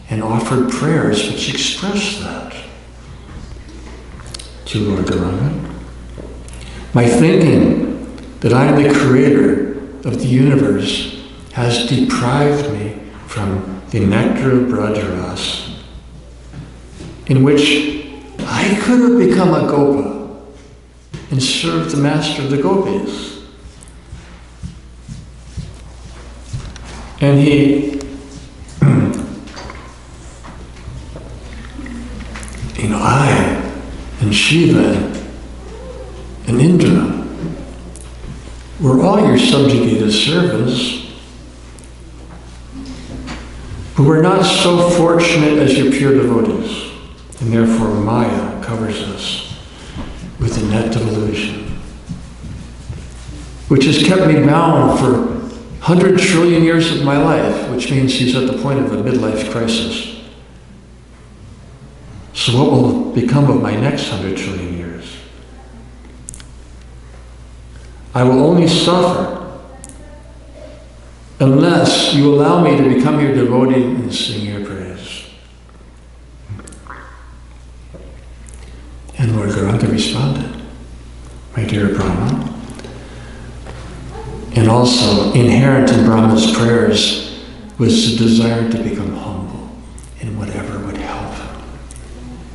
and offered prayers which expressed that to Lord Gauranga. My thinking that I am the creator of the universe has deprived me from the nectar of Brajaras, in which I could have become a gopa and served the master of the gopis. And he, I and Shiva and Indra were all your subjugated servants, but we're not so fortunate as your pure devotees, and therefore Maya covers us with the net of illusion, which has kept me bound for 100 trillion years of my life, which means he's at the point of a midlife crisis. So what will become of my next 100 trillion years? I will only suffer unless you allow me to become your devotee and sing your praise. And Lord Gauranga responded, my dear Brahma. And also inherent in Brahma's prayers was the desire to become humble in whatever would help him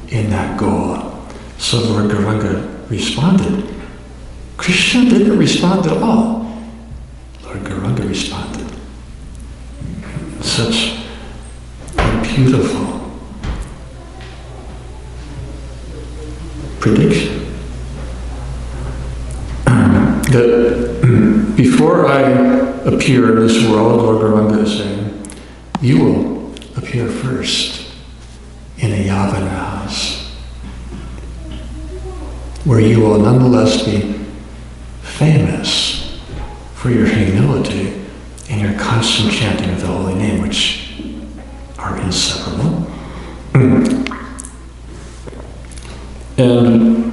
in that goal. So Lord Gauranga responded. Krishna didn't respond at all. Lord Gauranga responded. Such a beautiful prediction. That before I appear in this world, Lord Gauranga is saying, you will appear first in a Yavana house, where you will nonetheless be famous for your humility and your constant chanting of the holy name, which are inseparable. And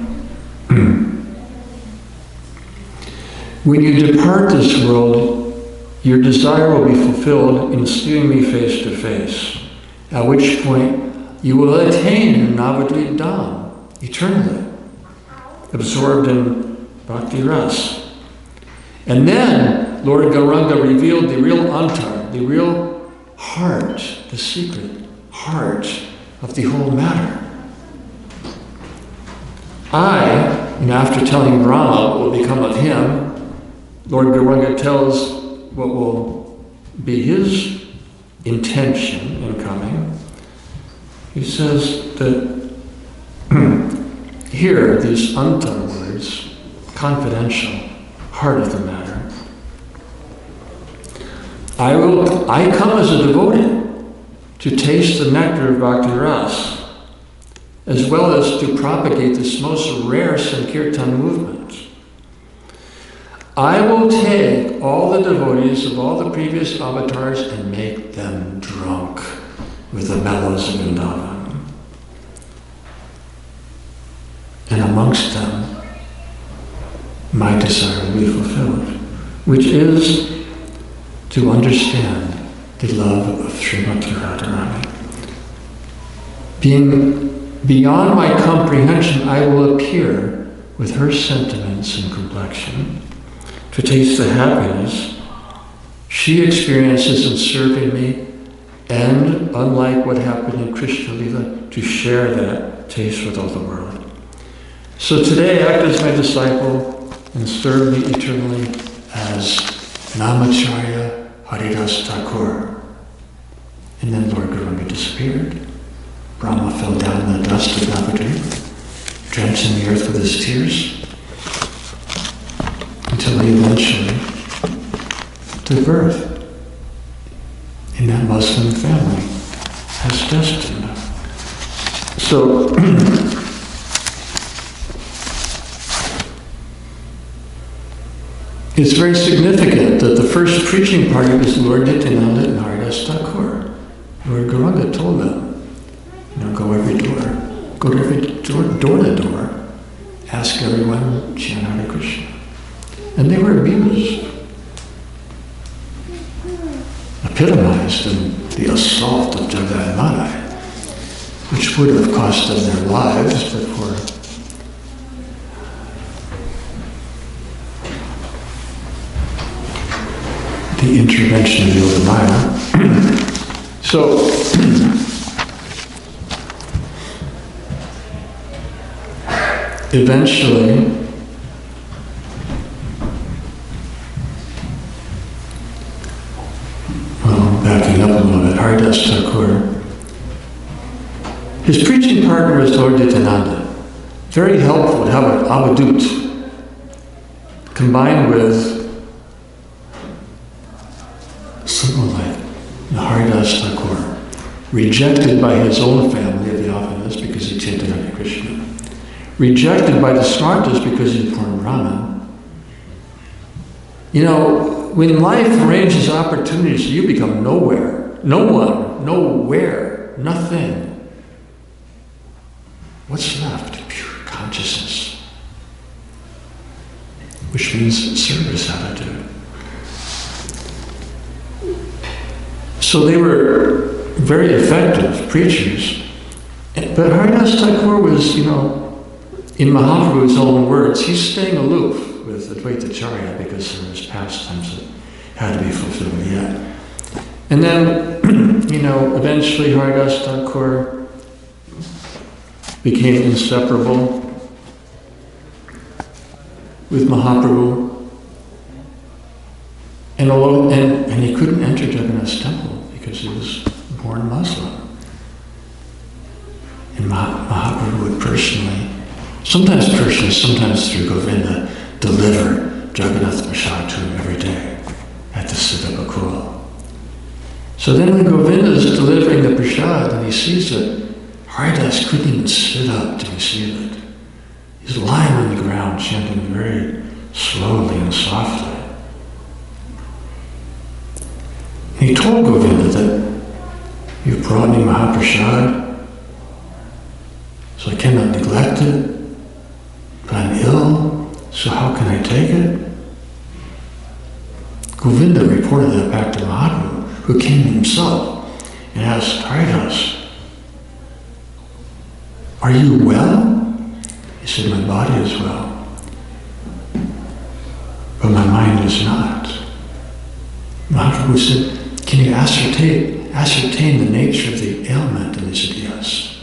when you depart this world, your desire will be fulfilled in seeing me face to face, at which point you will attain Navadvip Dham eternally, absorbed in Bhakti Ras. And then Lord Gauranga revealed the real antar, the real heart, the secret heart of the whole matter. After telling Brahma what will become of him, Lord Gauranga tells what will be his intention in coming. He says that here, these antar words, confidential, heart of the matter. I come as a devotee to taste the nectar of Bhakti Ras, as well as to propagate this most rare Sankirtan movement. I will take all the devotees of all the previous avatars and make them drunk with the mellows of Vrindavan. And amongst them, my desire will be fulfilled, which is to understand the love of Srimati Radharani. Being beyond my comprehension, I will appear with her sentiments and complexion to taste the happiness she experiences in serving me, and unlike what happened in Krishna Lila, to share that taste with all the world. So today, act as my disciple and serve me eternally as Namacharya Haridas Thakur. And then Lord Gauranga disappeared. Brahma fell down in the dust of Navadvip, drenching the earth with his tears, until he eventually took birth in that Muslim family as destined. So, it's very significant that the first preaching party was Lord Nityananda and Haridas Thakur. Lord Gauranga told them, go every door. Go to every door to door. Ask everyone, chant Hare Krishna. And they were amused. Epitomized in the assault of Jagai Madai, which would have cost them their lives, but for the intervention of Yogamaya. So, eventually, backing up a little bit, Haridas Thakur, his preaching partner was Lord Nityananda. Very helpful to have an avadut combined with someone like Haridas Thakur, rejected by his own family of the Avanas because he chanted Hare Krishna, rejected by the Smartas because he's born Brahmin. When life arranges opportunities, you become nowhere, no one, nowhere, nothing. What's left? Pure consciousness, which means service attitude. So they were very effective preachers. But Haridas Thakur was, in Mahaprabhu's own words, he's staying aloof with Advaitacharya because there was pastimes that had to be fulfilled yet. And then, eventually Haridas Thakur became inseparable with Mahaprabhu. And he couldn't enter Jagannath's temple because he was born Muslim. And Mahaprabhu would personally, sometimes through Govinda, deliver Jagannath Prasad to him every day at the Siddha Bakula. So then when Govinda is delivering the Prasad and he sees it, Haridas couldn't even sit up to receive it. He's lying on the ground chanting very slowly and softly. He told Govinda that you brought me Mahaprasad, so I cannot neglect it, but I'm ill, so how can I take it? Govinda reported that back to Mahaprabhu, who came himself and asked Haridas, are you well? He said, my body is well, but my mind is not. Mahaprabhu said, can you ascertain the nature of the ailment? And he said, yes.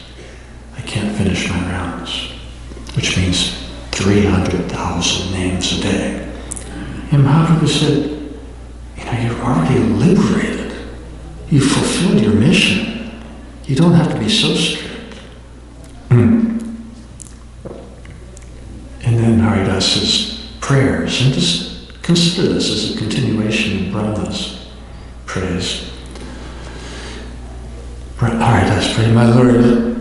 I can't finish my rounds, which means 300,000 names a day. And Mahaprabhu said, you're already liberated. You've fulfilled your mission. You don't have to be so strict. And then Haridas's prayers, and just consider this as a continuation of Brahma's praise. Haridas prayed, my Lord,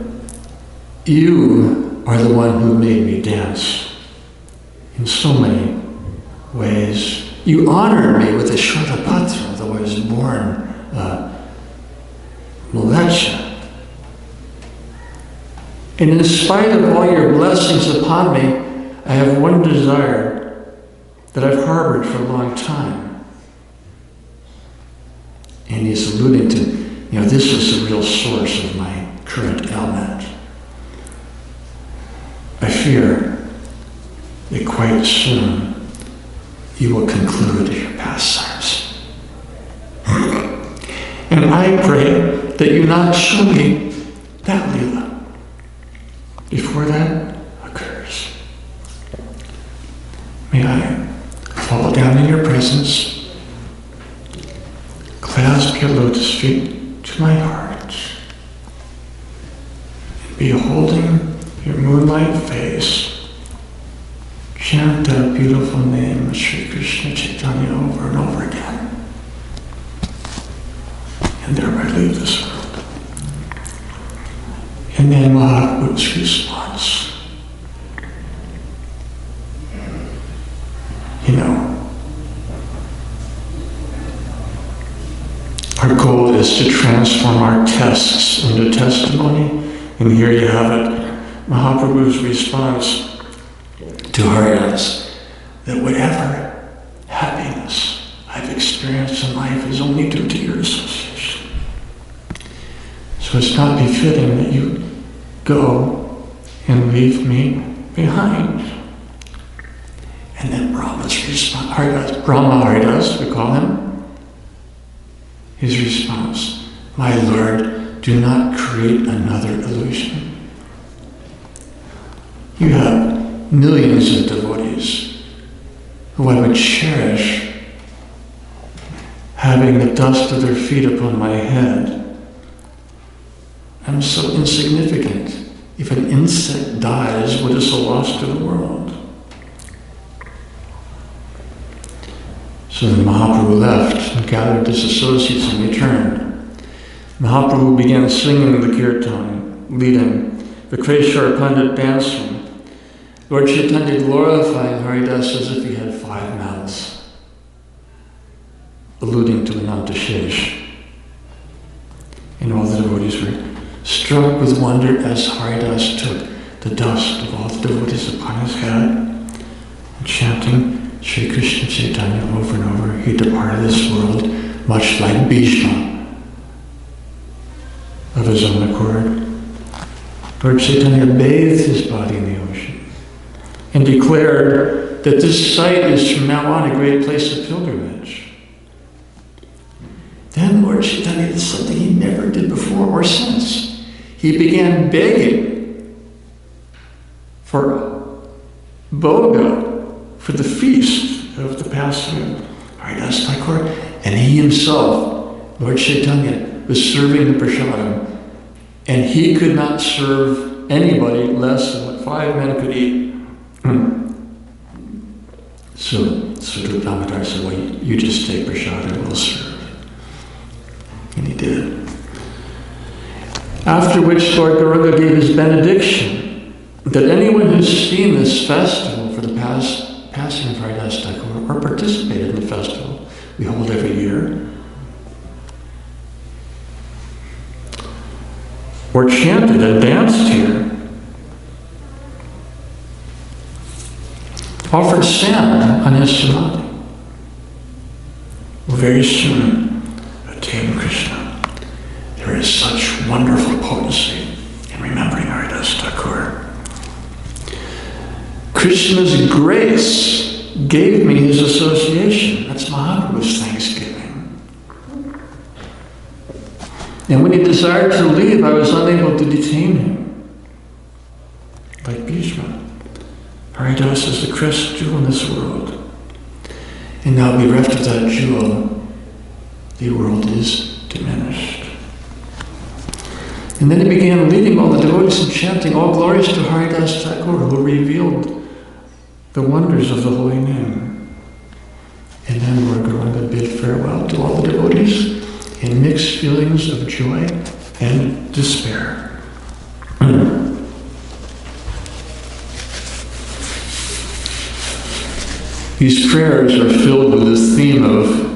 you are the one who made me dance in so many ways. You honored me with a Shratapatra, though I was born Malecha. And in spite of all your blessings upon me, I have one desire that I've harbored for a long time. And he's alluding to, this is the real source of my current ailment. I fear that quite soon you will conclude your pastimes. And I pray that you not show me that Leela before that occurs. May I fall down in your presence, clasp your lotus feet to my heart, and beholding your moonlight face, chant that beautiful name of Sri Krishna Chaitanya over and over again, and thereby leave this world. And then Mahaprabhu's response. Our goal is to transform our tests into testimony, and here you have it, Mahaprabhu's response to Haridas, that whatever happiness I've experienced in life is only due to your association. So it's not befitting that you go and leave me behind. And then Brahma's response, Brahma Haridas, we call him, his response, my Lord, do not create another illusion. You have millions of devotees who I would cherish having the dust of their feet upon my head. I'm so insignificant. If an insect dies, what is the loss to the world? So then Mahaprabhu left and gathered his associates and returned. Mahaprabhu began singing the kirtan, leading, the Kreshwar Pandit dancing, Lord Chaitanya glorifying Haridas as if he had 5 mouths, alluding to Anantashesh. And all the devotees were struck with wonder as Haridas took the dust of all the devotees upon his head, and chanting Sri Krishna Chaitanya over and over, he departed this world much like Bhishma of his own accord. Lord Chaitanya bathed his body in the ocean and declared that this site is from now on a great place of pilgrimage. Then Lord Chaitanya did something he never did before or since. He began begging for boga, for the feast of the passing of Haridas Thakur, and he himself, Lord Chaitanya, was serving the prasadam, and he could not serve anybody less than what 5 men could eat. So Sri Damodar said, well, you just take prasadam, we'll serve. And he did. After which Lord Garuda gave his benediction that anyone who's seen this festival for the passing of Haridas Thakur or participated in the festival we hold every year or chanted and danced here, offered sand on his samadhi, will very soon attain Krishna. There is such wonderful potency in remembering Haridas Thakur. Krishna's grace gave me his association. That's Mahaprabhu's thanksgiving. And when he desired to leave, I was unable to detain him. Like Bhishma. Haridas is the crest jewel in this world. And now bereft of that jewel, the world is diminished. And then he began leading all the devotees and chanting, all glories to Haridas Thakur, who revealed the wonders of the holy name. And then we're going to bid farewell to all the devotees in mixed feelings of joy and despair. These prayers are filled with this theme of,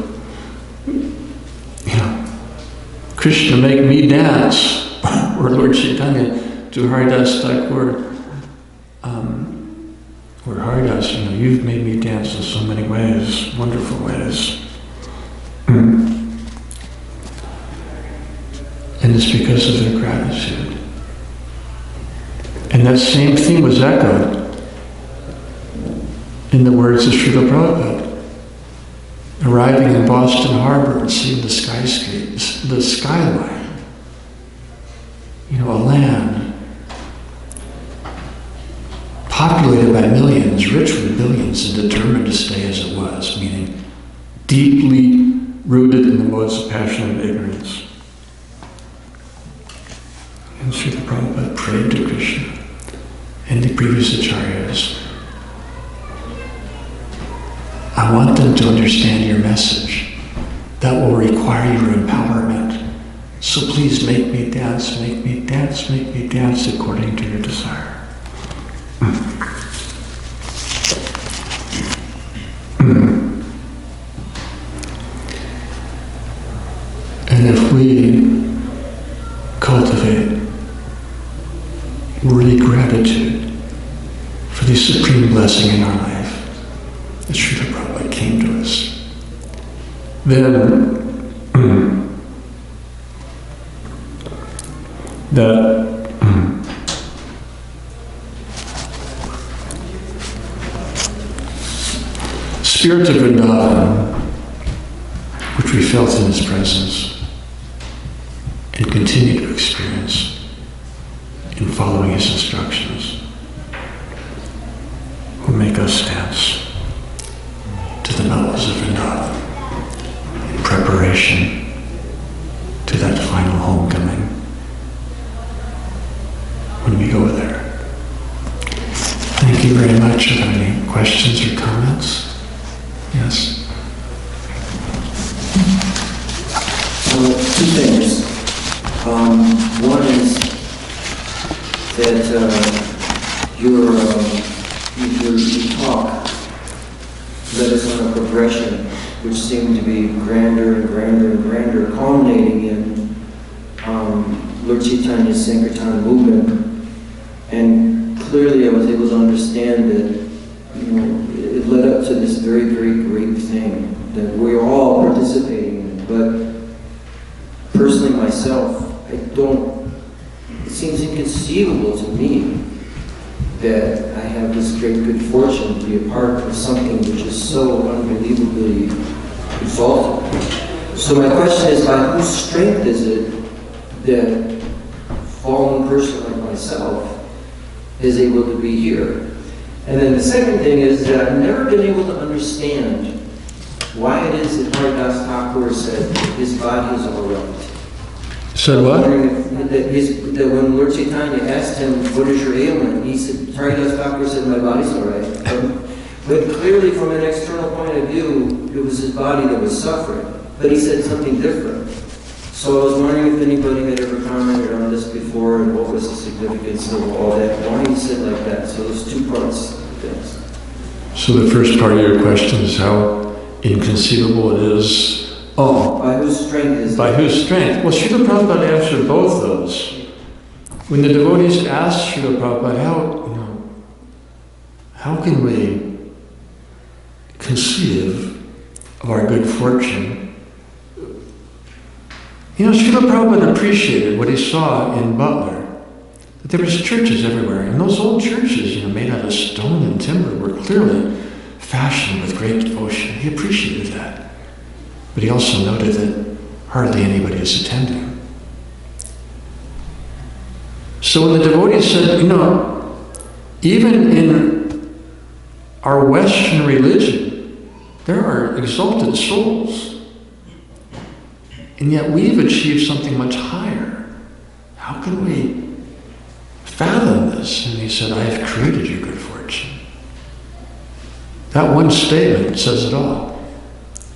Krishna, make me dance, or Lord Chaitanya to Haridas Thakur, or Haridas, you've made me dance in so many ways, wonderful ways. And it's because of their gratitude. And that same theme was echoed in the words of Srila Prabhupada, arriving in Boston Harbor and seeing the skyline, a land populated by millions, rich with billions, and determined to stay as it was, meaning deeply rooted in the modes of passion and ignorance. And Srila Prabhupada prayed to Krishna and the previous acharyas, I want them to understand your message. That will require your empowerment. So please make me dance, make me dance, make me dance according to your desire. And if we cultivate worthy gratitude for the supreme blessing in our life, that Srila Prabhupada came to us, then that spirit of Vrindaban, which we felt in his presence and continue to experience in following his instructions, will make us dance to the melodies of Vrindaban in preparation to that final homecoming when we go there. Thank you very much. Are there any questions or comments? Yes? Two things. One is that your talk led us on a progression which seemed to be grander and grander and grander, culminating in Lord Chaitanya's Sankirtan movement. And clearly I was able to understand that it led up to this very, very great thing that we're all participating in. But personally myself, it seems inconceivable to me that I have this great good fortune to be a part of something which is so unbelievably exalted. So my question is, by whose strength is it that a fallen person like myself is able to be here? And then the second thing is that I've never been able to understand why it is that Haridas Thakur said his body is all right. Said what? That when Lord Chaitanya asked him, what is your ailment? He said, Haridas Thakur said, my body's all right. But clearly from an external point of view, it was his body that was suffering. But he said something different. So I was wondering if anybody had ever commented on this before and what was the significance of all that. Why he said like that? So there's two parts of things. So the first part of your question is how inconceivable it is. Oh. By whose strength is it? By whose strength? Well, Srila Prabhupada answered both those. When the devotees asked Srila Prabhupada, how can we conceive of our good fortune? Srila Prabhupada appreciated what he saw in Butler, that there was churches everywhere, and those old churches, made out of stone and timber, were clearly fashioned with great devotion. He appreciated that. But he also noted that hardly anybody is attending. So when the devotees said, even in our Western religion, there are exalted souls, and yet we've achieved something much higher. How can we fathom this? And he said, I have created your good fortune. That one statement says it all.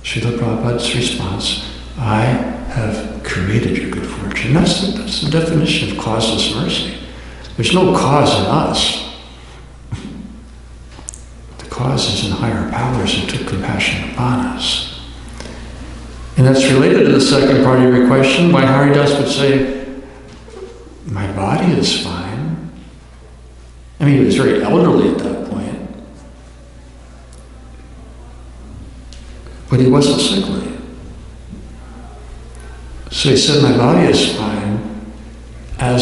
Srila Prabhupada's response, I have created your good fortune. That's the definition of causeless mercy. There's no cause in us. The cause is in higher powers who took compassion upon us. And that's related to the second part of your question, why Haridas would say, my body is fine. He was very elderly at that point. But he wasn't sickly. So he said, my body is fine, and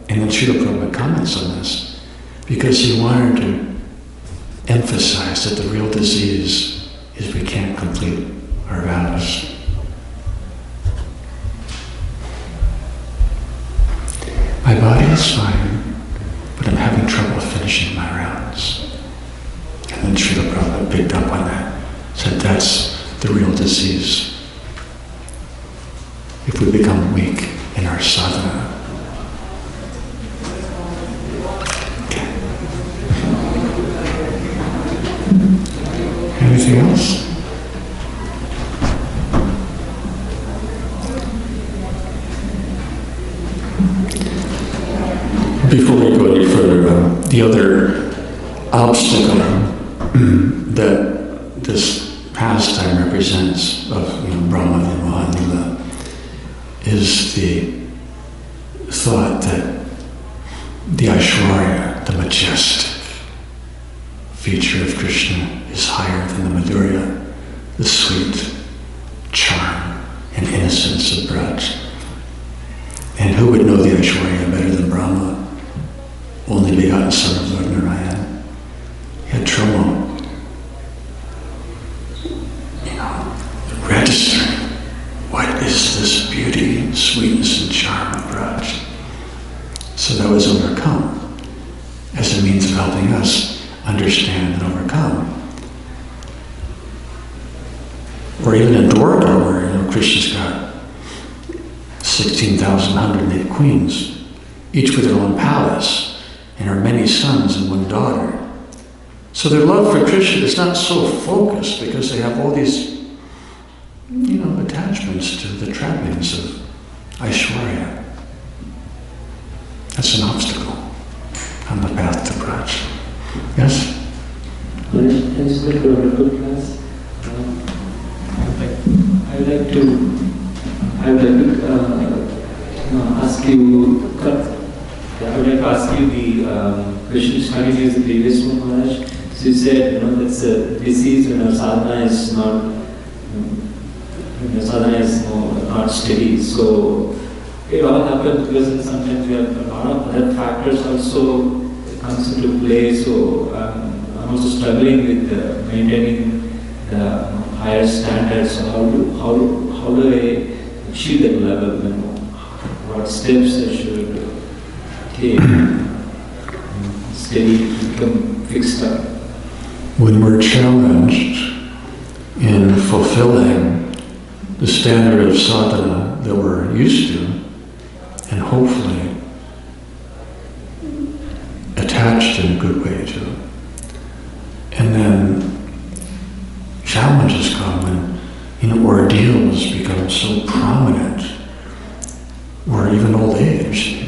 then Srila Prabhupada comments on this, because he wanted to emphasize that the real disease is we can't complete our vows. My body is fine, but I'm having trouble finishing my rounds. And then Srila Prabhupada picked up on that, said that's the real disease. If we become weak in our sadhana. Okay. Anything else? Before we go any further, the other obstacle that this pastime represents of Brahma and Mahanula is the thought that the Aishwarya, the majestic feature of Krishna, is higher than the Madhurya, the sweet charm and innocence of Braj. And who would know the Aishwarya better than Brahma, only begotten son of Lord Narayan? He had trouble, registering what is this beauty, sweetness, and charm of Braj. So that was overcome as a means of helping us understand and overcome. Or even in Dwarka, where Krishna's got 16,108 queens, each with their own palace, and her many sons and one daughter. So their love for Krishna is not so focused because they have all these attachments to the trappings of Aishwarya. That's an obstacle on the path to Braj. Yes? I just got a wonderful class. I would like to ask you. I would like to ask you the question which continues the previous one, Maharaj. So you said, that's a disease when our sadhana is not. The sadhana is not steady. So it all happens because sometimes we have a lot of other factors also comes into play. So I'm also struggling with maintaining the higher standards. So how do I achieve that level? What steps I should take steady to become fixed up? When we're challenged in fulfilling the standard of sadhana that we're used to, and hopefully attached in a good way to, and then challenges come when ordeals become so prominent, or even old age,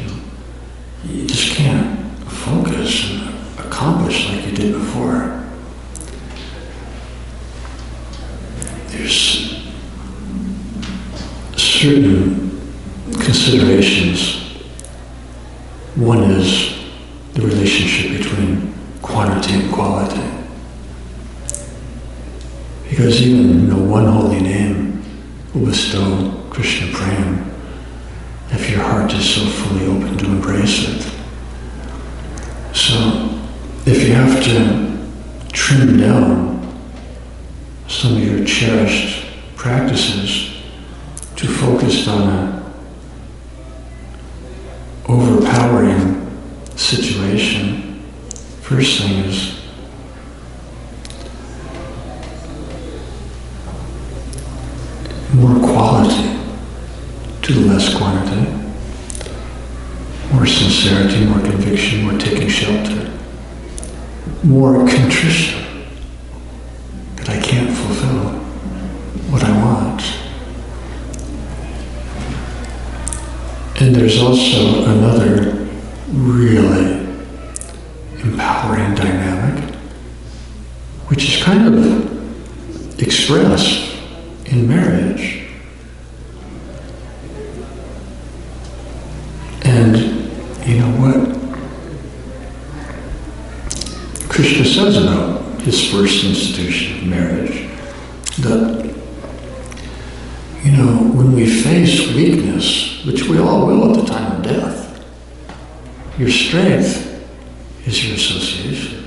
you just can't focus and accomplish like you did before. There's certain considerations One is the relationship between quantity and quality. Because even one holy name will bestow Krishna Prem if your heart is so fully open to embrace it. So, if you have to trim down some of your cherished practices to focus on an overpowering situation, first thing is more quality to the less quantity, more sincerity, more conviction, more taking shelter, more contrition that I can't fulfill what I want. And there's also another really empowering dynamic, which is kind of expressed in marriage. And you know what Krishna says about his first institution of marriage, that when we face weakness, which we all will at the time of death, your strength is your association.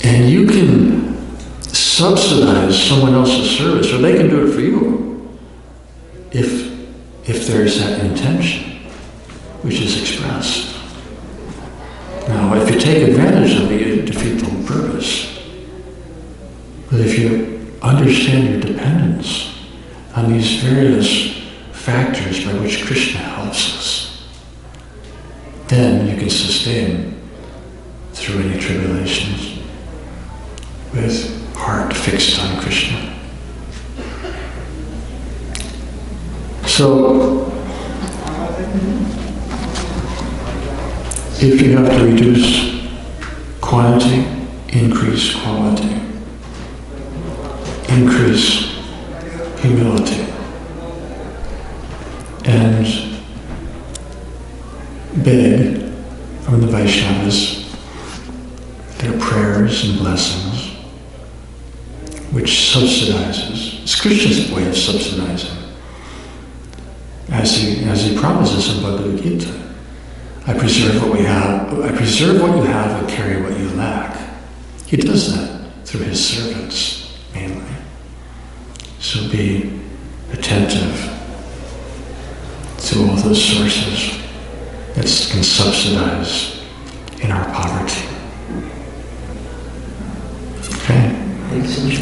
And you can subsidize someone else's service, or they can do it for you, if there's that intention which is expressed. Now, if you take advantage of it, you defeat the whole purpose. But if you understand your dependence on these various factors by which Krishna helps us, then you can sustain through any tribulations with heart fixed on Krishna. So, if you have to reduce quantity, increase quality. Increase humility. And beg from the Vaishnavas their prayers and blessings, which subsidizes, it's Krishna's way of subsidizing. As he promises in Bhagavad Gita, I preserve what you have and carry what you lack. He does that through his servants, mainly. So be attentive to all those sources that can subsidize in our poverty. Okay? Thanks so much.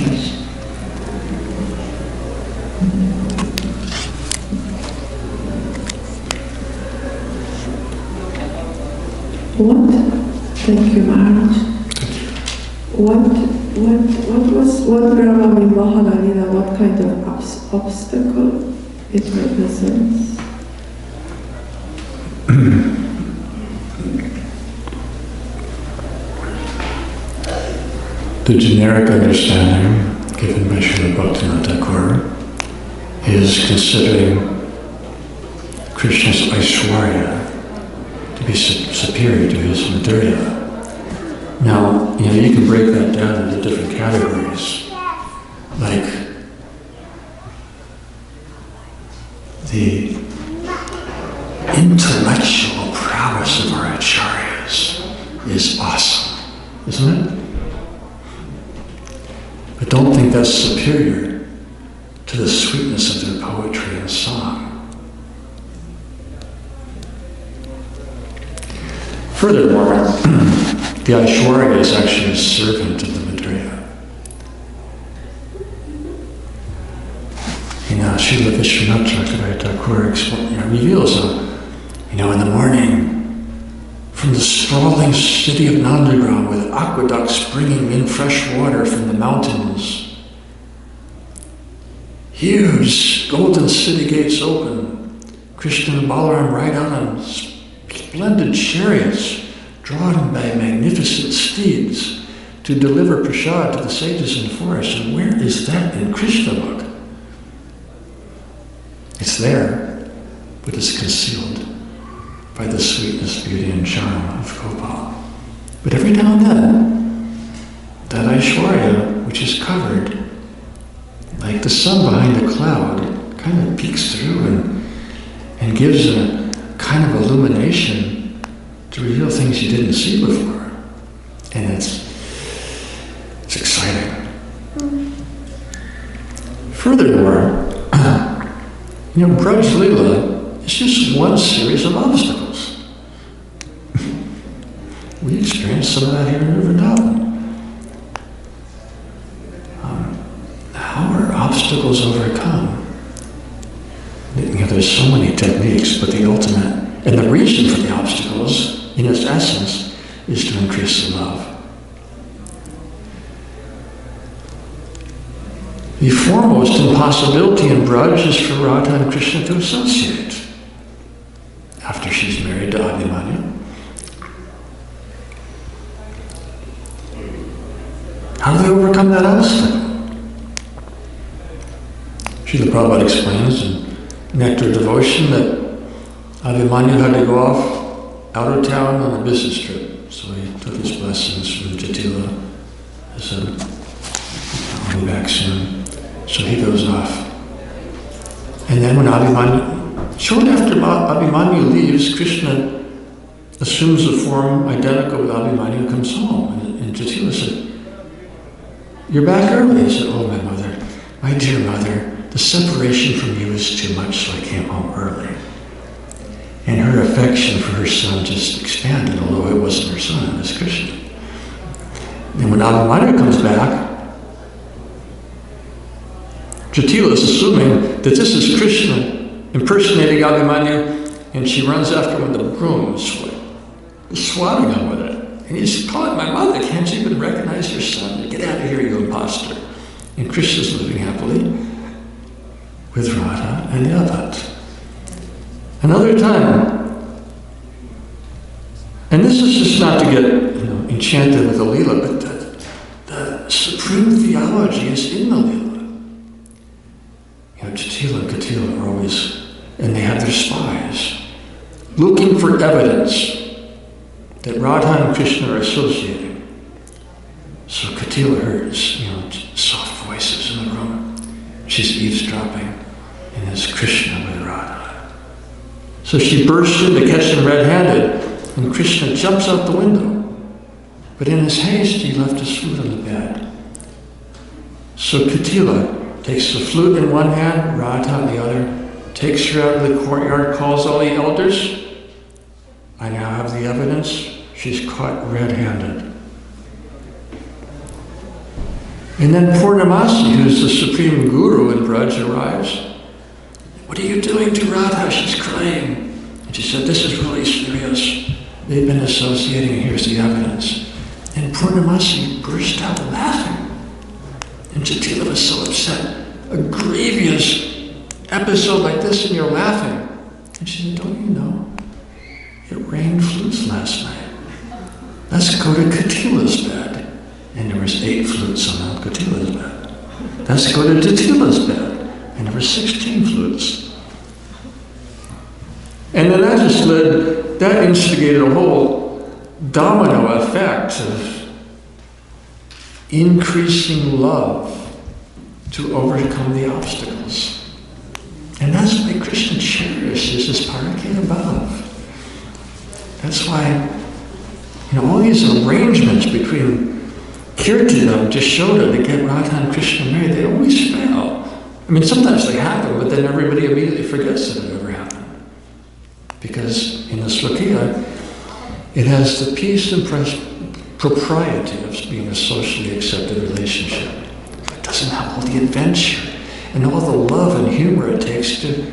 Thank you, Maharaj. What Brahma Mahalalila, what kind of obstacle it represents? The generic understanding given by Srila Bhaktivinoda Thakur is considering Krishna's Aishwarya to be superior to his Madhurya. Now, you can break that down into different categories, like the intellectual prowess of our acharyas is awesome, isn't it? But don't think that's superior to the sweetness of their poetry and song. Furthermore, the Aishwarya is actually a servant of the Madhurya. Srila Vishwanath Chakravarti Thakur reveals in the morning, from the sprawling city of Nandagram with aqueducts bringing in fresh water from the mountains, huge golden city gates open, Krishna and Balaram ride out on splendid chariots drawn by magnificent steeds to deliver prasad to the sages in the forest. And where is that in Krishna book? It's there, but is concealed by the sweetness, beauty, and charm of Gopal. But every now and then, that Aishwarya, which is covered, like the sun behind a cloud, kind of peeks through and gives a kind of illumination to reveal things you didn't see before. And it's exciting. Furthermore, Braj Leela is just one series of obstacles. We experienced some of that here in Vrindaban. How are obstacles overcome? There's so many techniques, but the ultimate, and the reason for the obstacles, in its essence, is to increase the love. The foremost impossibility in Braj is for Radha and Krishna to associate after she's married to Abhimanyu. How do they overcome that obstacle? Srila Prabhupada explains in Nectar Devotion that Abhimanyu had to go off out of town on a business trip. So he took his blessings from Jatila and said, I'll be back soon. So he goes off. And then when shortly after Abhimanyu leaves, Krishna assumes a form identical with Abhimanyu and comes home. And Jatila said, you're back early. He said, oh, my dear mother, the separation from you is too much, so I came home early. And her affection for her son just expanded, although it wasn't her son, it was Krishna. And when Abhimanyu comes back, Jatila is assuming that this is Krishna impersonating Abhimanyu, and she runs after him with a broom, swatting him with it. And he's calling, my mother, can't you even recognize your son? Get out of here, you imposter. And Krishna's living happily with Radha and Yadvat. Another time, and this is just not to get enchanted with the Leela, but the supreme theology is in the Leela. Jatila and Katila are always, and they have their spies, looking for evidence that Radha and Krishna are associating. So Katila hears, soft voices in the room. She's eavesdropping, and it's Krishna with Radha. So she bursts in to catch him red-handed, and Krishna jumps out the window. But in his haste, he left his flute on the bed. So Katila takes the flute in one hand, Radha in the other, takes her out of the courtyard, calls all the elders. I now have the evidence. She's caught red-handed. And then Purnamasi, who's the supreme guru in Braj, arrives. What are you doing to Radha? She's crying. And she said, this is really serious. They've been associating, and here's the evidence. And Purnamasi burst out laughing. And Jatila was so upset. A grievous episode like this, and you're laughing. And she said, don't you know? It rained flutes last night. Let's go to Katila's bed. And there was 8 flutes on Katila's bed. Let's go to Jatila's bed. And there were 16 flutes. And then that instigated a whole domino effect of increasing love to overcome the obstacles. And that's why Krishna cherishes his Parakya Bhav. That's why, all these arrangements between Kirtanam, Jashoda, to get Radha and Krishna married, they always fail. Sometimes they happen, but then everybody immediately forgets that it ever happened. Because in the Swakiya, it has the peace and propriety of being a socially accepted relationship. It doesn't have all the adventure and all the love and humor it takes to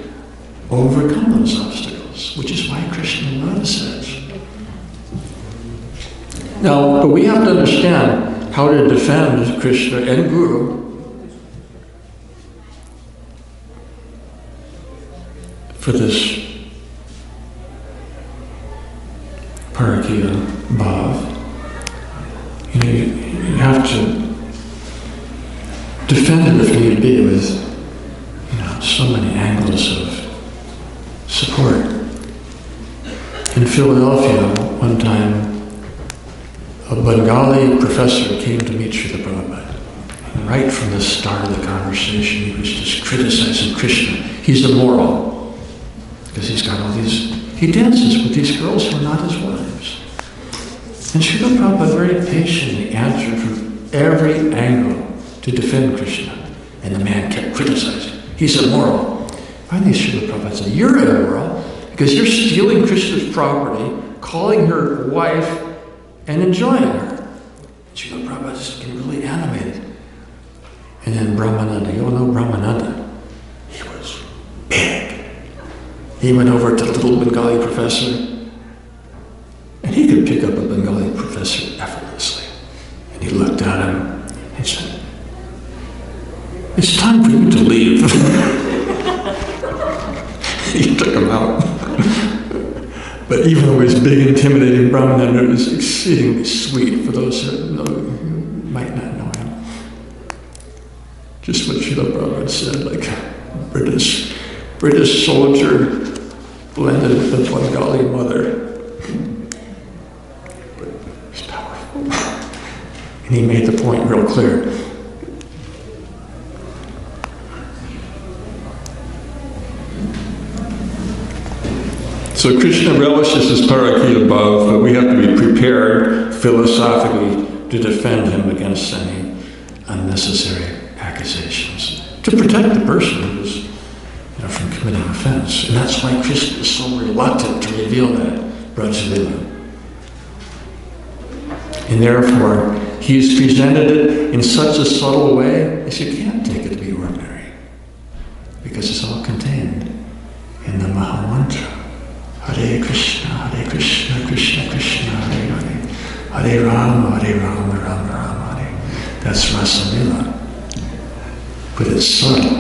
overcome those obstacles, which is why Krishna loves it. Now, but we have to understand how to defend Krishna and Guru for this Parakya Bhav. You have to defend it if need be with so many angles of support. In Philadelphia, one time, a Bengali professor came to meet Srila Prabhupada. And right from the start of the conversation, he was just criticizing Krishna. He's immoral, because he's got all these, he dances with these girls who are not his wives. And Srila Prabhupada very patiently answered from every angle to defend Krishna. And the man kept criticizing. He's immoral. Finally, Srila Prabhupada said, you're immoral because you're stealing Krishna's property, calling her wife, and enjoying her. Srila Prabhupada just getting really animated. And then Brahmananda, you all know Brahmananda? He was big. He went over to the little Bengali professor, and he could pick up a Bengali professor effortlessly. And he looked at him and said, it's time for you to leave. He took him out. But even though he was big, intimidating, Brahmananda was exceedingly sweet for those who might not know him. Just what Srila Prabhupada said, like a British soldier blended with a Bengali mother. But it was powerful. And he made the point real clear. So Krishna relishes his parakit above, but we have to be prepared philosophically to defend him against any unnecessary accusations, to protect the person who's from committing offense. And that's why Krishna is so reluctant to reveal that Braj-lila. And therefore, he's presented it in such a subtle way as you can't take it to be ordinary, because it's all contained in the Mahamantra. Hare Krishna, Krishna Krishna, Hare Hare, Hare Rama, Rama Rama, Hare. That's Rasa-lila. But it's subtle,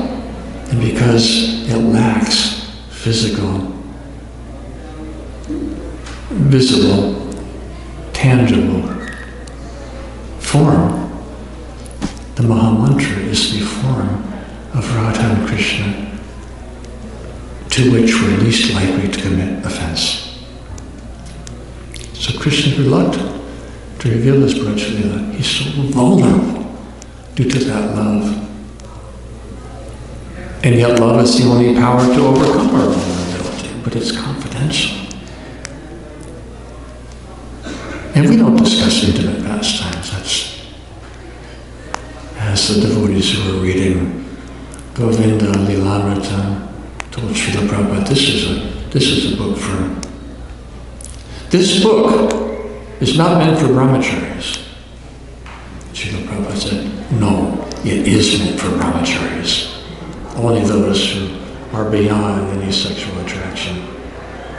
and because it lacks physical, visible, tangible form, the Mahamantra is the form of Radha and Krishna, to which we're least likely to commit offense. So Krishna is reluctant to reveal his Braj-lila. He's so vulnerable due to that love. And yet love is the only power to overcome our vulnerability, but it's confidential. And we don't discuss intimate pastimes. That's, as the devotees who are reading Govinda Lilamrita told Srila Prabhupada, this is a book for... This book is not meant for brahmacharis. Srila Prabhupada said, no, it is meant for brahmacharis. Only those who are beyond any sexual attraction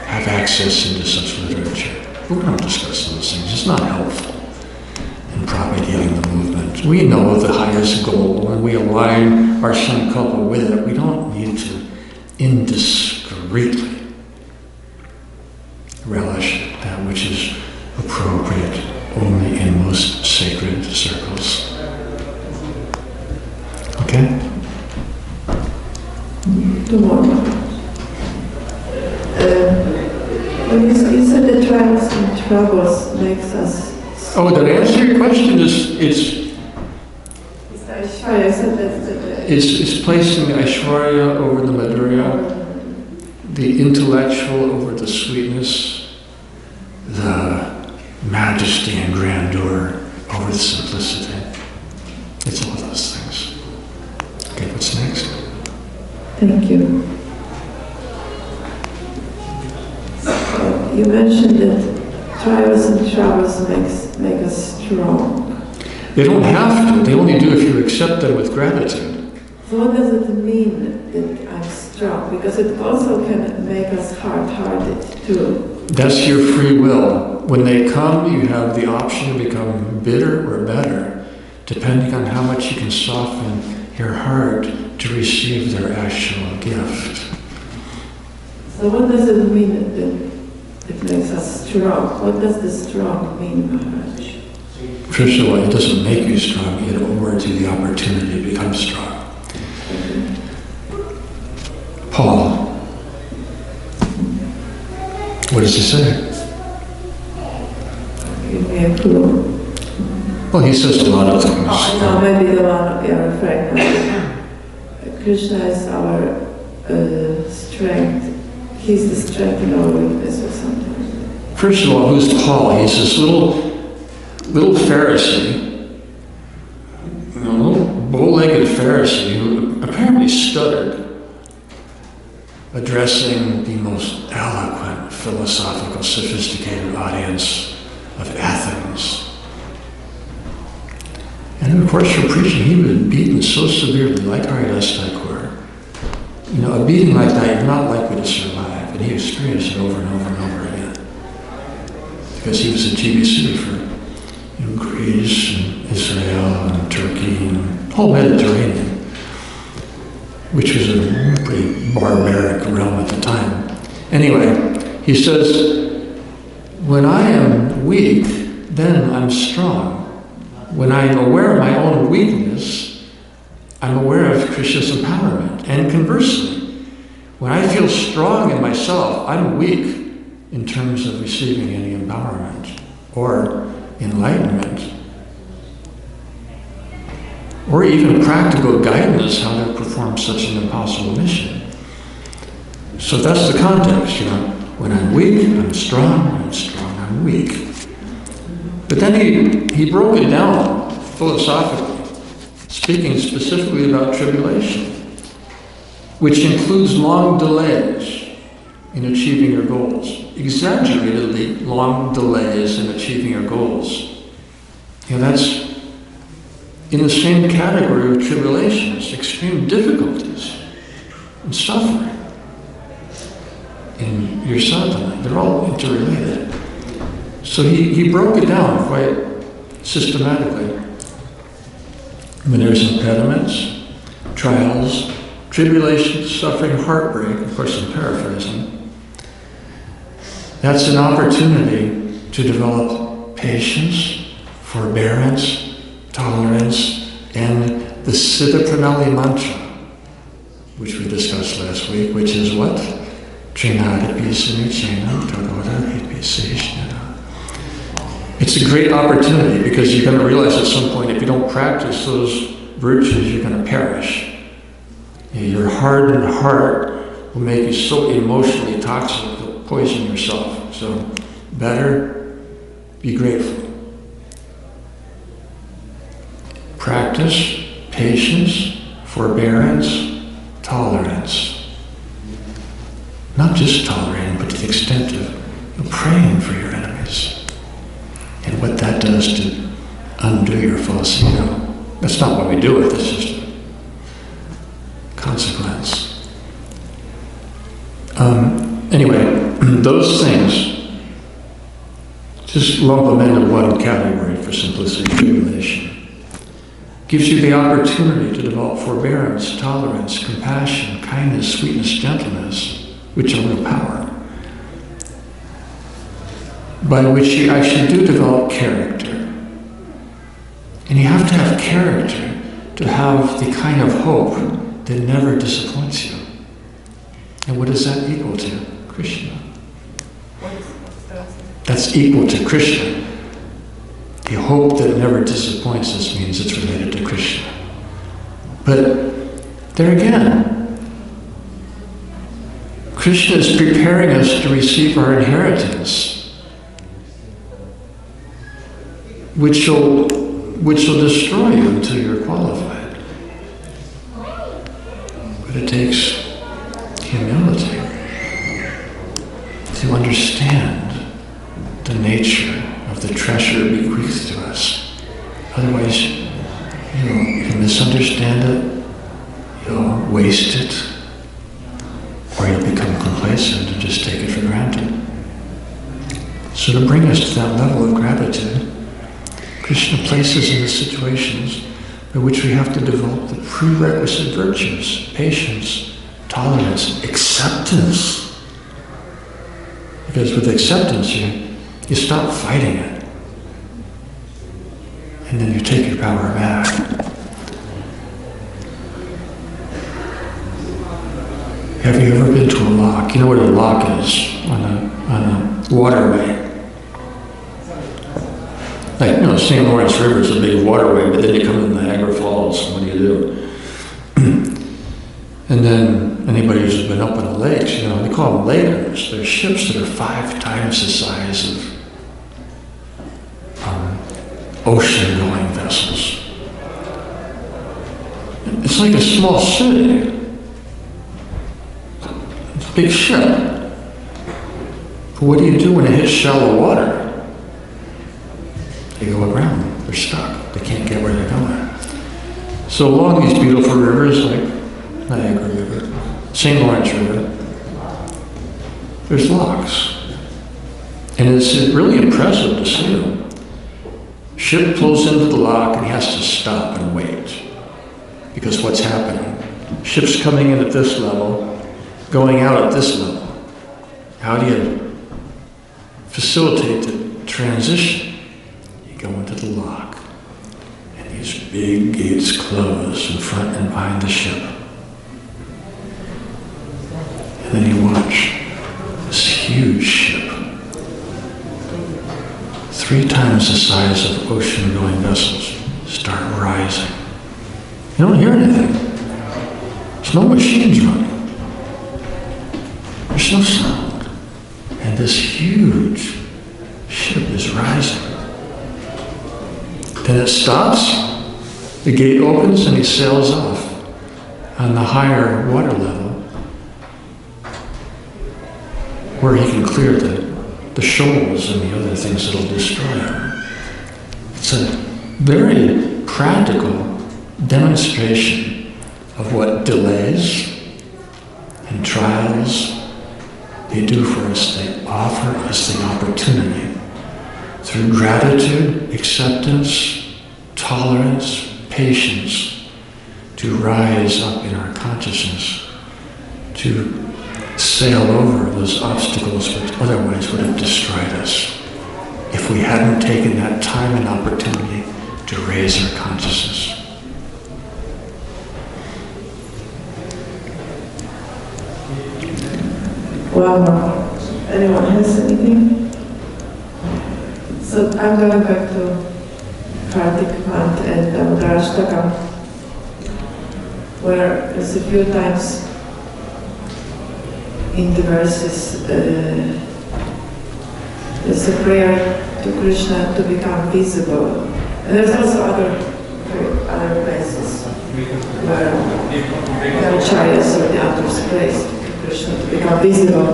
have access into such literature. But we don't discuss those things. It's not helpful in propagating the movement. We know the highest goal, and we align our sankalpa with it. We don't need to indiscreetly relish that which is appropriate only in most sacred circles. Okay? Tomorrow. When you said the trials and troubles makes us... Oh, the answer to your question is Aishwarya said that... It's placing the Aishwarya over the Madhurya, the intellectual over the sweetness, the majesty and grandeur over the simplicity. It's all those things. Okay, what's next? Thank you. You mentioned that trials and troubles make us strong. They don't have to. They only do if you accept them with gratitude. So what does it mean that I'm strong? Because it also can make us hard-hearted too. That's your free will. When they come, you have the option to become bitter or better, depending on how much you can soften your heart to receive their actual gift. So what does it mean that it makes us strong? What does the strong mean, Maharaj? First of all, it doesn't make you strong, it awards you the opportunity to become strong. Paul, What does he say? Give me a clue. Well, he says a lot of things. No, maybe the one we are referring to. Krishna is our strength. He's the strength in our weakness or something. First of all, who's Paul? He's this little Pharisee, a little bow-legged Pharisee who apparently stuttered, addressing the most eloquent, philosophical, sophisticated audience of Athens. And of course, for preaching, he was beaten so severely, like Haridas Thakur. You know, a beating like that, you're not likely to survive. And he experienced it over and over and over again. Because he was a GBC for Greece and Israel and Turkey and whole Mediterranean, which was a pretty barbaric realm at the time. Anyway, he says, when I am weak, then I'm strong. When I'm aware of my own weakness, I'm aware of Krishna's empowerment. And conversely, when I feel strong in myself, I'm weak in terms of receiving any empowerment or enlightenment, or even practical guidance how to perform such an impossible mission. So that's the context, you know. When I'm weak, I'm strong. When I'm strong, I'm weak. But then he broke it down philosophically, speaking specifically about tribulation, which includes long delays in achieving your goals, exaggeratedly long delays in achieving your goals. You know, that's in the same category of tribulations, extreme difficulties and suffering in your sadhana. They're all interrelated. So he broke it down quite systematically. When there's impediments, trials, tribulations, suffering, heartbreak, of course I'm paraphrasing, that's an opportunity to develop patience, forbearance, tolerance, and the Siddha Pranali mantra, which we discussed last week, which is what? It's a great opportunity because you're going to realize at some point if you don't practice those virtues, you're going to perish. Your hardened heart will make you so emotionally toxic you'll poison yourself. So better be grateful. Practice patience, forbearance, tolerance. Not just tolerating, but to the extent of praying for your enemies. And what that does to undo your false ego. That's not what we do with this system. Consequence. Anyway, those things, just lump them into one category for simplicity, tribulation. Gives you the opportunity to develop forbearance, tolerance, compassion, kindness, sweetness, gentleness, which are real power, by which you actually do develop character. And you have to have character to have the kind of hope that never disappoints you. And what is that equal to? Krishna. That's equal to Krishna. The hope that never disappoints us means it's related to Krishna. But there again, Krishna is preparing us to receive our inheritance, which will destroy you until you're qualified. But it takes humility to understand the nature of the treasure bequeathed to us. Otherwise, you'll misunderstand it, you'll waste it, or you'll become complacent and just take it for granted. So to bring us to that level of gratitude, Krishna places in the situations by which we have to develop the prerequisite virtues: patience, tolerance, acceptance. Because with acceptance, you stop fighting it. And then you take your power back. Have you ever been to a lock? You know what a lock is on a waterway. Like, St. Lawrence River is a big waterway, but then you come to Niagara Falls, what do you do? And then anybody who's been up on the lakes, they call them laders. They're ships that are 5 times the size of ocean-going vessels. It's like a small city. It's a big ship. But what do you do when it hits shallow water? They go around. They're stuck. They can't get where they're going. So along these beautiful rivers like Niagara River, St. Lawrence River, there's locks. And it's really impressive to see them. Ship pulls into the lock and he has to stop and wait. Because what's happening? Ship's coming in at this level, going out at this level. How do you facilitate the transition? You go into the lock, and these big gates close in front and behind the ship. And then you watch this huge ship, 3 times the size of ocean-going vessels, start rising. You don't hear anything. There's no machines running. There's no sound. And this huge ship is rising. Then it stops, the gate opens, and he sails off on the higher water level where he can clear the shoals and the other things that'll destroy him. It's a very practical demonstration of what delays and trials they do for us. They offer us the opportunity through gratitude, acceptance, tolerance, patience to rise up in our consciousness, to sail over those obstacles which otherwise would have destroyed us if we hadn't taken that time and opportunity to raise our consciousness. Wow. Anyone has anything? So I'm going back to Kartik month and Damodara, where there's a few times in the verses there's a prayer to Krishna to become visible. And there's also other places where the acharyas or the others praise to Krishna to become visible.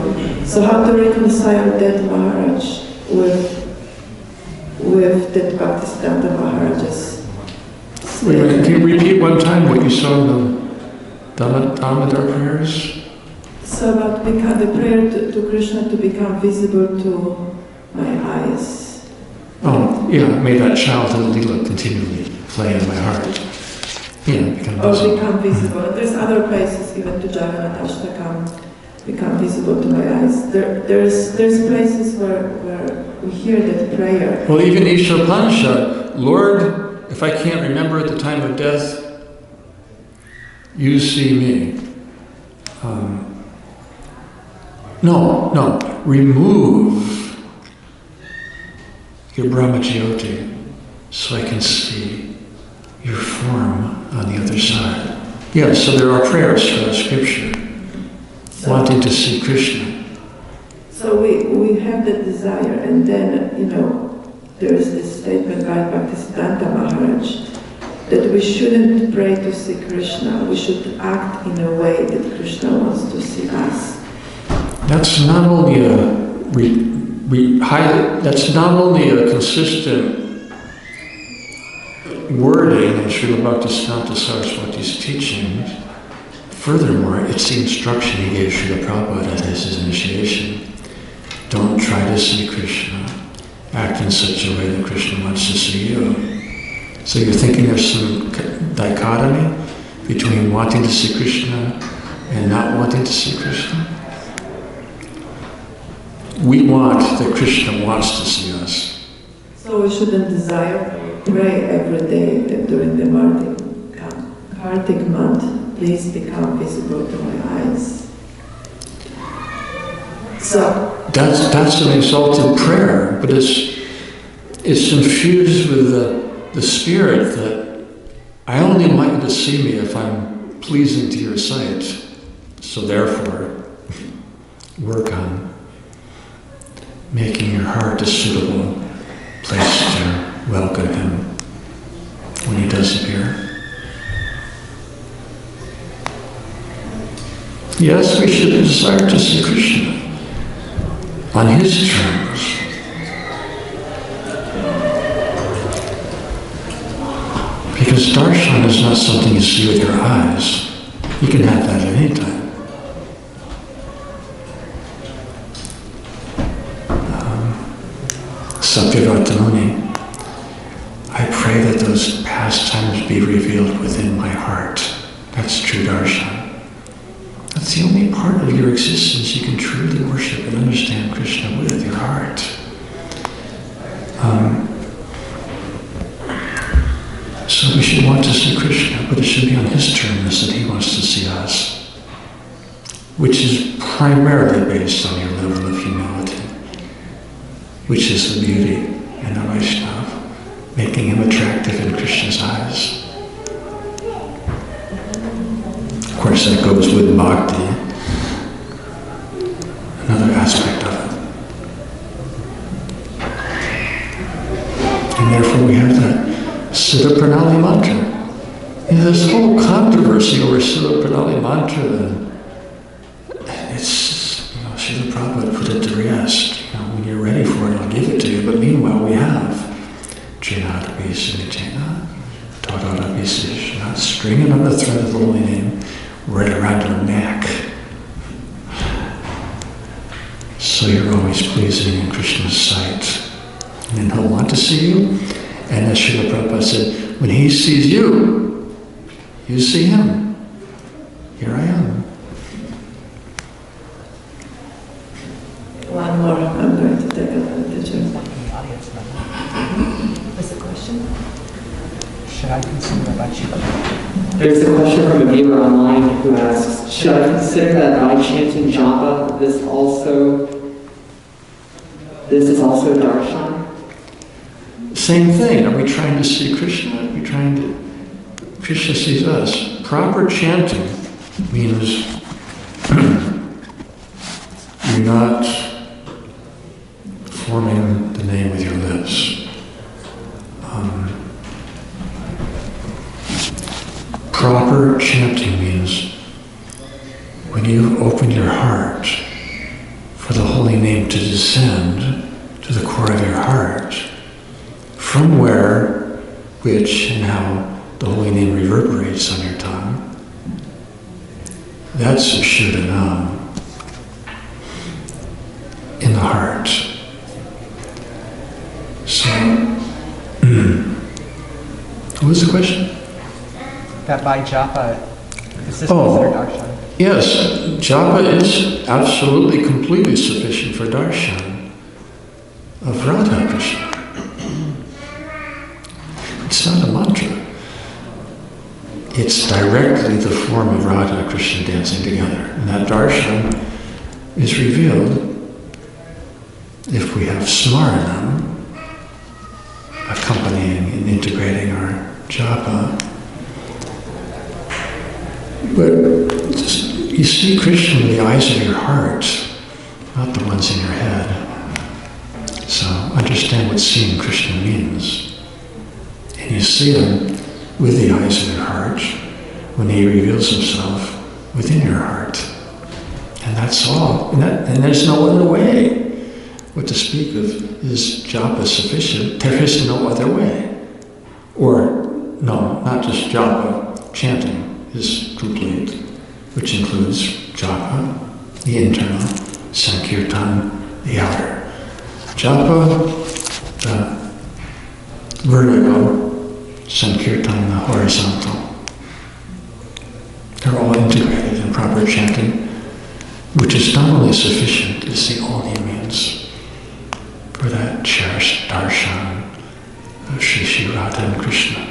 So how to reconcile that Maharaj with that Bhaktisiddhanta Maharaja's statement? Can you repeat one time what you saw in the Damodar prayers? So about the prayer to Krishna to become visible to my eyes. Oh, yeah, may that childhood lila continually play in my heart. Yeah, become visible. Become visible. And there's other places, even to Jagannath become visible to my eyes. There's places where we hear that prayer. Well, even Isha Upanishad, Lord, if I can't remember at the time of death, you see me. Remove your Brahmajyoti so I can see your form on the other side. Yeah, so there are prayers for the scripture, wanting to see Krishna. So we have that desire, and then, there is this statement by Bhaktisiddhanta Maharaj that we shouldn't pray to see Krishna, we should act in a way that Krishna wants to see us. That's not only that's not only a consistent wording in Srila Bhaktisiddhanta Saraswati's teachings. Furthermore, it's the instruction he gave Srila Prabhupada at his initiation. Don't try to see Krishna. Act in such a way that Krishna wants to see you. So you're thinking there's some dichotomy between wanting to see Krishna and not wanting to see Krishna? We want that Krishna wants to see us. So we shouldn't pray every day during the Kartik month, please become visible to my eyes. So That's an exalted prayer, but it's infused with the spirit that I only want you to see me if I'm pleasing to your sight. So therefore, work on making your heart a suitable place to welcome him when he does appear. Yes, we should desire to see Krishna on his terms. Because darshan is not something you see with your eyes. You can have that at any time. Satyavratamuni, I pray that those pastimes be revealed within my heart. That's true darshan. That's the only part of your existence you can truly worship and understand Krishna with, your heart. So we should want to see Krishna, but it should be on his terms that he wants to see us, which is primarily based on your level of humility, which is the beauty in a Vaishnava, making him attractive in Krishna's eyes. Of course, that goes with bhakti, another aspect of it. And therefore we have that Siddha Pranali mantra. This whole controversy over Siddha Pranali mantra, and it's, Srila Prabhupada put it to rest. When you're ready for it, I'll give it to you. But meanwhile, we have Jnata Visamijena, Tadara Visishna, stringing on the thread of the holy name right around your neck. So you're always pleasing in Krishna's sight. And then he'll want to see you. And as Srila Prabhupada said, when he sees you, you see him. Here I am. one more, I'm going to take advantage of that. What's the question? Should I consider Vachiva? There's a question from a viewer online who asks, should I consider that by chanting japa, this is also darshan? Same thing. Are we trying to see Krishna? Are we trying to... Krishna sees us. Proper chanting means you're not forming the name with your lips. Proper chanting means when you open your heart for the holy name to descend to the core of your heart, from where, which, and how the holy name reverberates on your tongue. That's Shuddhanam in the heart. So, what was the question? That by japa, is this considered darshan? Yes, japa is absolutely, completely sufficient for darshan of Radha Krishna. It's not a mantra. It's directly the form of Radha and Krishna dancing together. And that darshan is revealed if we have smaranam accompanying and integrating our japa. But just, you see Krishna with the eyes of your heart, not the ones in your head. So understand what seeing Krishna means. And you see him with the eyes of your heart when he reveals himself within your heart. And that's all. And there's no other way. What to speak of is japa sufficient? There is no other way. Or, no, not just japa, chanting is complete, which includes japa, the internal, sankirtan, the outer. Japa, the vertical, sankirtan, the horizontal. They're all integrated in proper chanting, which is not only sufficient, it's the only means for that cherished darshan of Shri Radha and Krishna.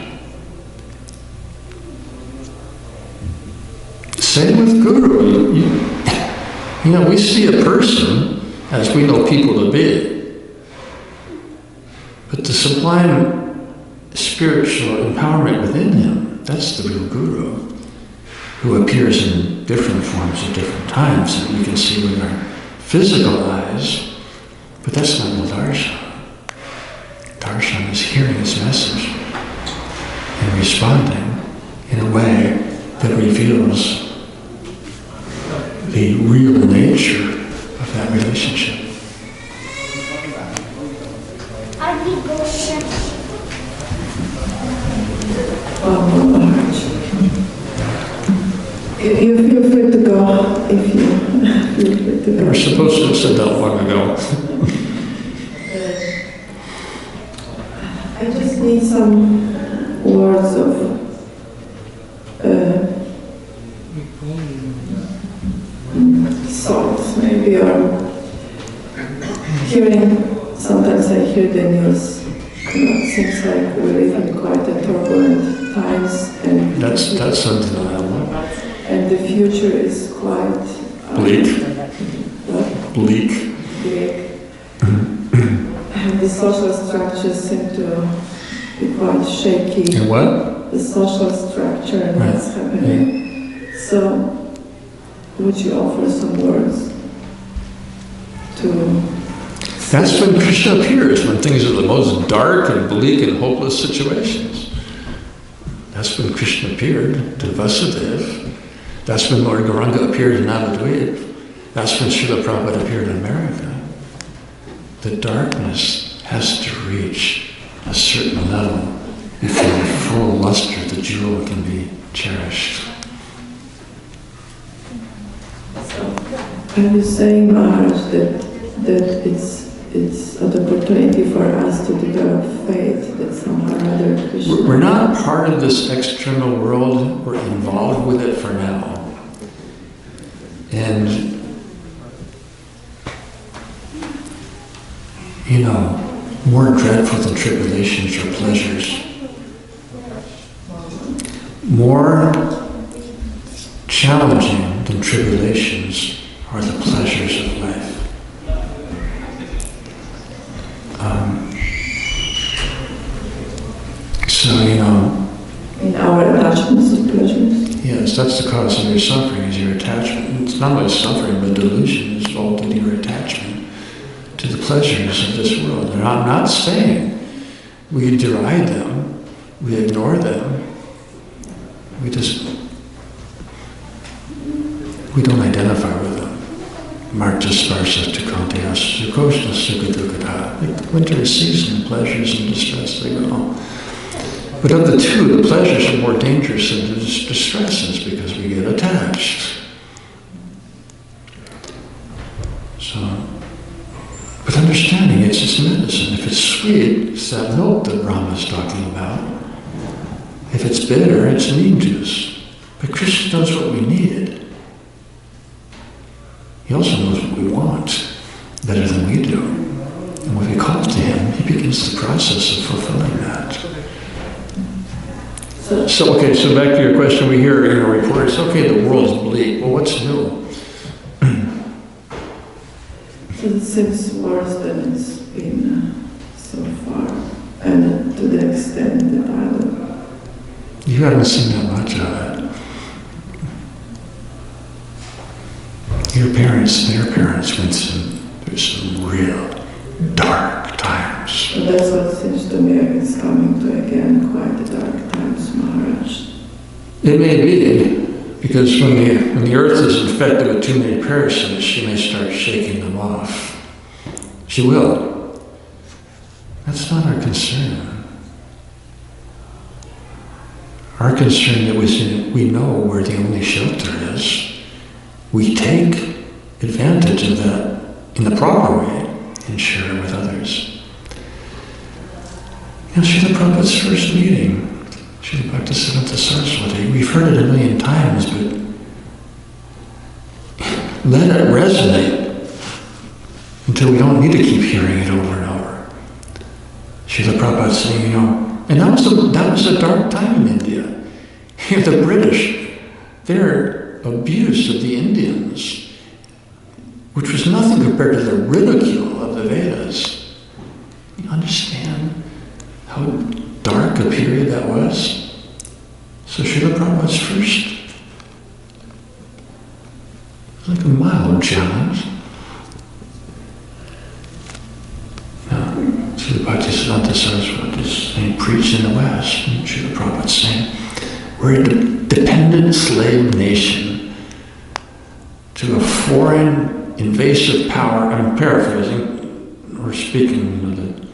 Same with Guru. We see a person as we know people to be. But the sublime spiritual empowerment within him, that's the real guru, who appears in different forms at different times that we can see with our physical eyes, but that's not the darshan. Darshan is hearing his message and responding in a way that reveals the real nature of that relationship. You feel free to go if you feel free to go. We're supposed to have said that long ago. I just need some words of salt, maybe, or hearing. Sometimes I hear the news. It seems like we live in quite a turbulent times, and That's undeniable. And the future is quite Bleak. What? Bleak. Bleak. And the social structures seem to be quite shaky. And what? The social structure and Right. what's happening. Yeah. So, would you offer some words to... That's when Krishna appears, when things are the most dark and bleak and hopeless situations. That's when Krishna appeared to Vasudeva. That's when Lord Gauranga appeared in Navadvip. That's when Srila Prabhupada appeared in America. The darkness has to reach a certain level before the full luster of the jewel can be cherished. Are you saying, Maharaj, that it's an opportunity for us to develop faith that somehow or other Krishna... We're not part of this external world. We're involved with it for now. And, you know, more dreadful than tribulations are pleasures. More challenging than tribulations are the pleasures of life. So, you know... In our attachments to pleasures. Yes, that's the cause of your suffering, is your attachment. It's not only suffering, but delusion is involved in your attachment to the pleasures of this world. And I'm not saying we deride them, we ignore them, we don't identify with them. Marta Sparsa Tukantias Sukoshna Sukadukata. The winter is season, pleasures and distress, they go. But of the two, the pleasures are more dangerous than the distresses because we get attached. So, with understanding, it's just medicine. If it's sweet, it's that milk that Brahma's talking about. If it's bitter, it's neem juice. But Krishna knows what we need. He also knows what we want better than we do. And when we call to him, he begins the process of fulfilling that. So back to your question, we hear in a report, it's okay, the world's bleak. Well, what's new? So it seems worse than it's been so far, and to the extent that I would... You haven't seen that much of it. Your parents, their parents went through some real dark times. But that's what seems to me like it's coming to again, quite the dark times, Maharaj. It may be, because when the earth is infected with too many parasites, she may start shaking them off. She will. That's not our concern. Our concern that we know where the only shelter is. We take advantage of that in the proper way and share it with others. You know, Srila Prabhupada's first meeting, Srila Bhaktisiddhanta Saraswati, we've heard it a million times, but let it resonate until we don't need to keep hearing it over and over. Srila Prabhupada saying, you know, and that was a dark time in India. You know, the British, their abuse of the Indians which was nothing compared to the ridicule of the Vedas. You understand how dark a period that was? So Srila Prabhupada's first, like a mild challenge. Now, Srila Bhaktisiddhanta Saraswati is saying, preach in the West. And Srila Prabhupada is saying, we're a dependent slave nation to a foreign invasive power. I'm paraphrasing, we're speaking of the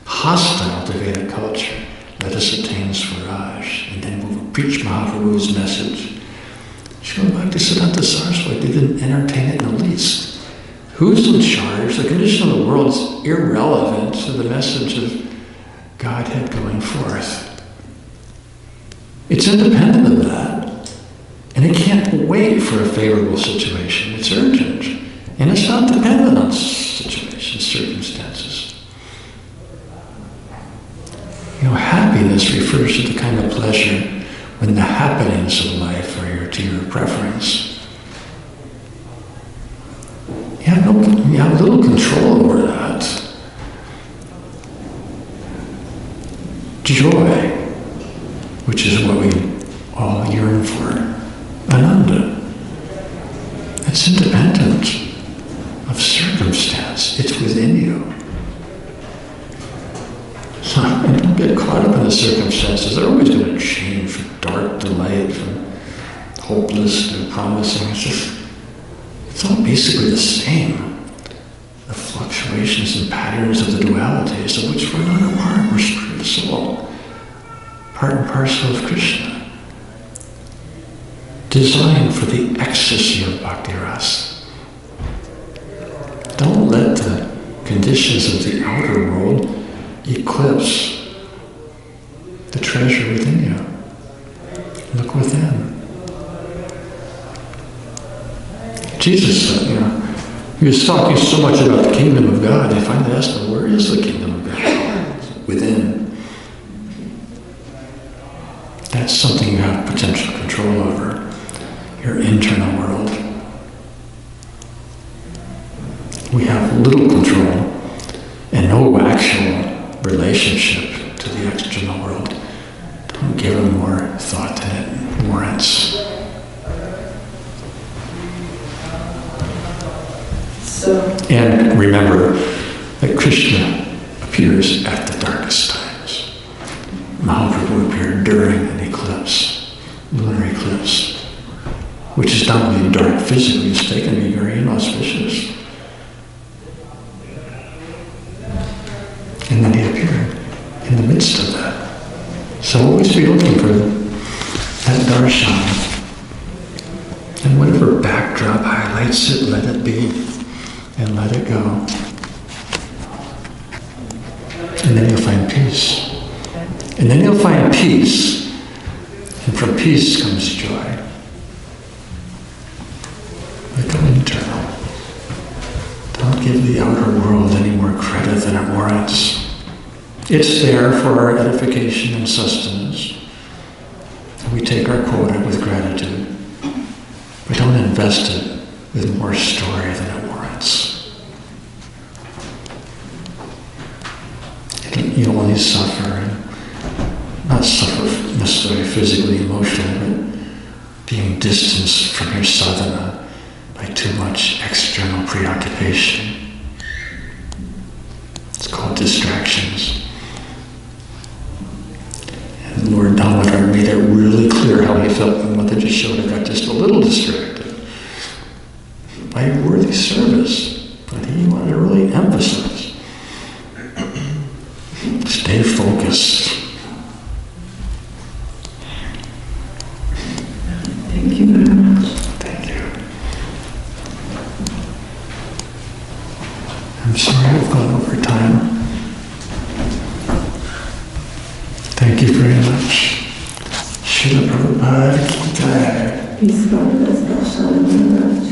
hostile to Vedic culture. Let us attain Swaraj, and then we'll preach Mahaprabhu's message. Srila Bhaktisiddhanta Saraswati didn't entertain it in the least. Who's in charge? The condition of the world is irrelevant to the message of Godhead going forth. It's independent of that, and it can't wait for a favorable situation. It's urgent, and it's not dependent on situations, circumstances. You know, happiness refers to the kind of pleasure when the happenings of life are to your preference. You have little control over that. Joy, which is what we all yearn for, Ananda. It's independent of circumstance. It's within you. So don't get caught up in the circumstances. They're always going to change from dark to light, from hopeless to promising. It's all basically the same. The fluctuations and patterns of the dualities of which we're not a part. We're spirit soul. Part and parcel of Krishna. Designed for the ecstasy of bhakti rasa. Don't let the conditions of the outer world eclipse the treasure within you. Look within. Jesus said, he was talking so much about the kingdom of God, I finally asked him, where is the kingdom of God? Within. That's something you have potential control over, your internal world. We have little control and no actual relationship to the external world. Don't give it more thought than it warrants. And remember that Krishna appears at the darkest times. Mahaprabhu appeared during an eclipse, lunar eclipse, which is not only dark physically, it's taken to be very inauspicious. And then he appeared in the midst of that. So always be looking for that darshan. And whatever backdrop highlights it, let it be. And let it go. And then you'll find peace. And then you'll find peace. And from peace comes joy. But go internal. Don't give the outer world any more credit than it warrants. It's there for our edification and sustenance. And we take our quota with gratitude. But don't invest it with more story than it warrants. You'll only suffer, and not suffer necessarily physically, emotionally, but being distanced from your sadhana by too much external preoccupation. It's called distractions. And Lord Damodar made it really clear how he felt when Mother Yashoda got just a little distracted by worthy service, but he wanted to really emphasize. Stay focused. Thank you very much. Thank you. I'm sorry I've gone over time. Thank you very much. Srila Prabhupada ki jai. Peace, Varsana Swami.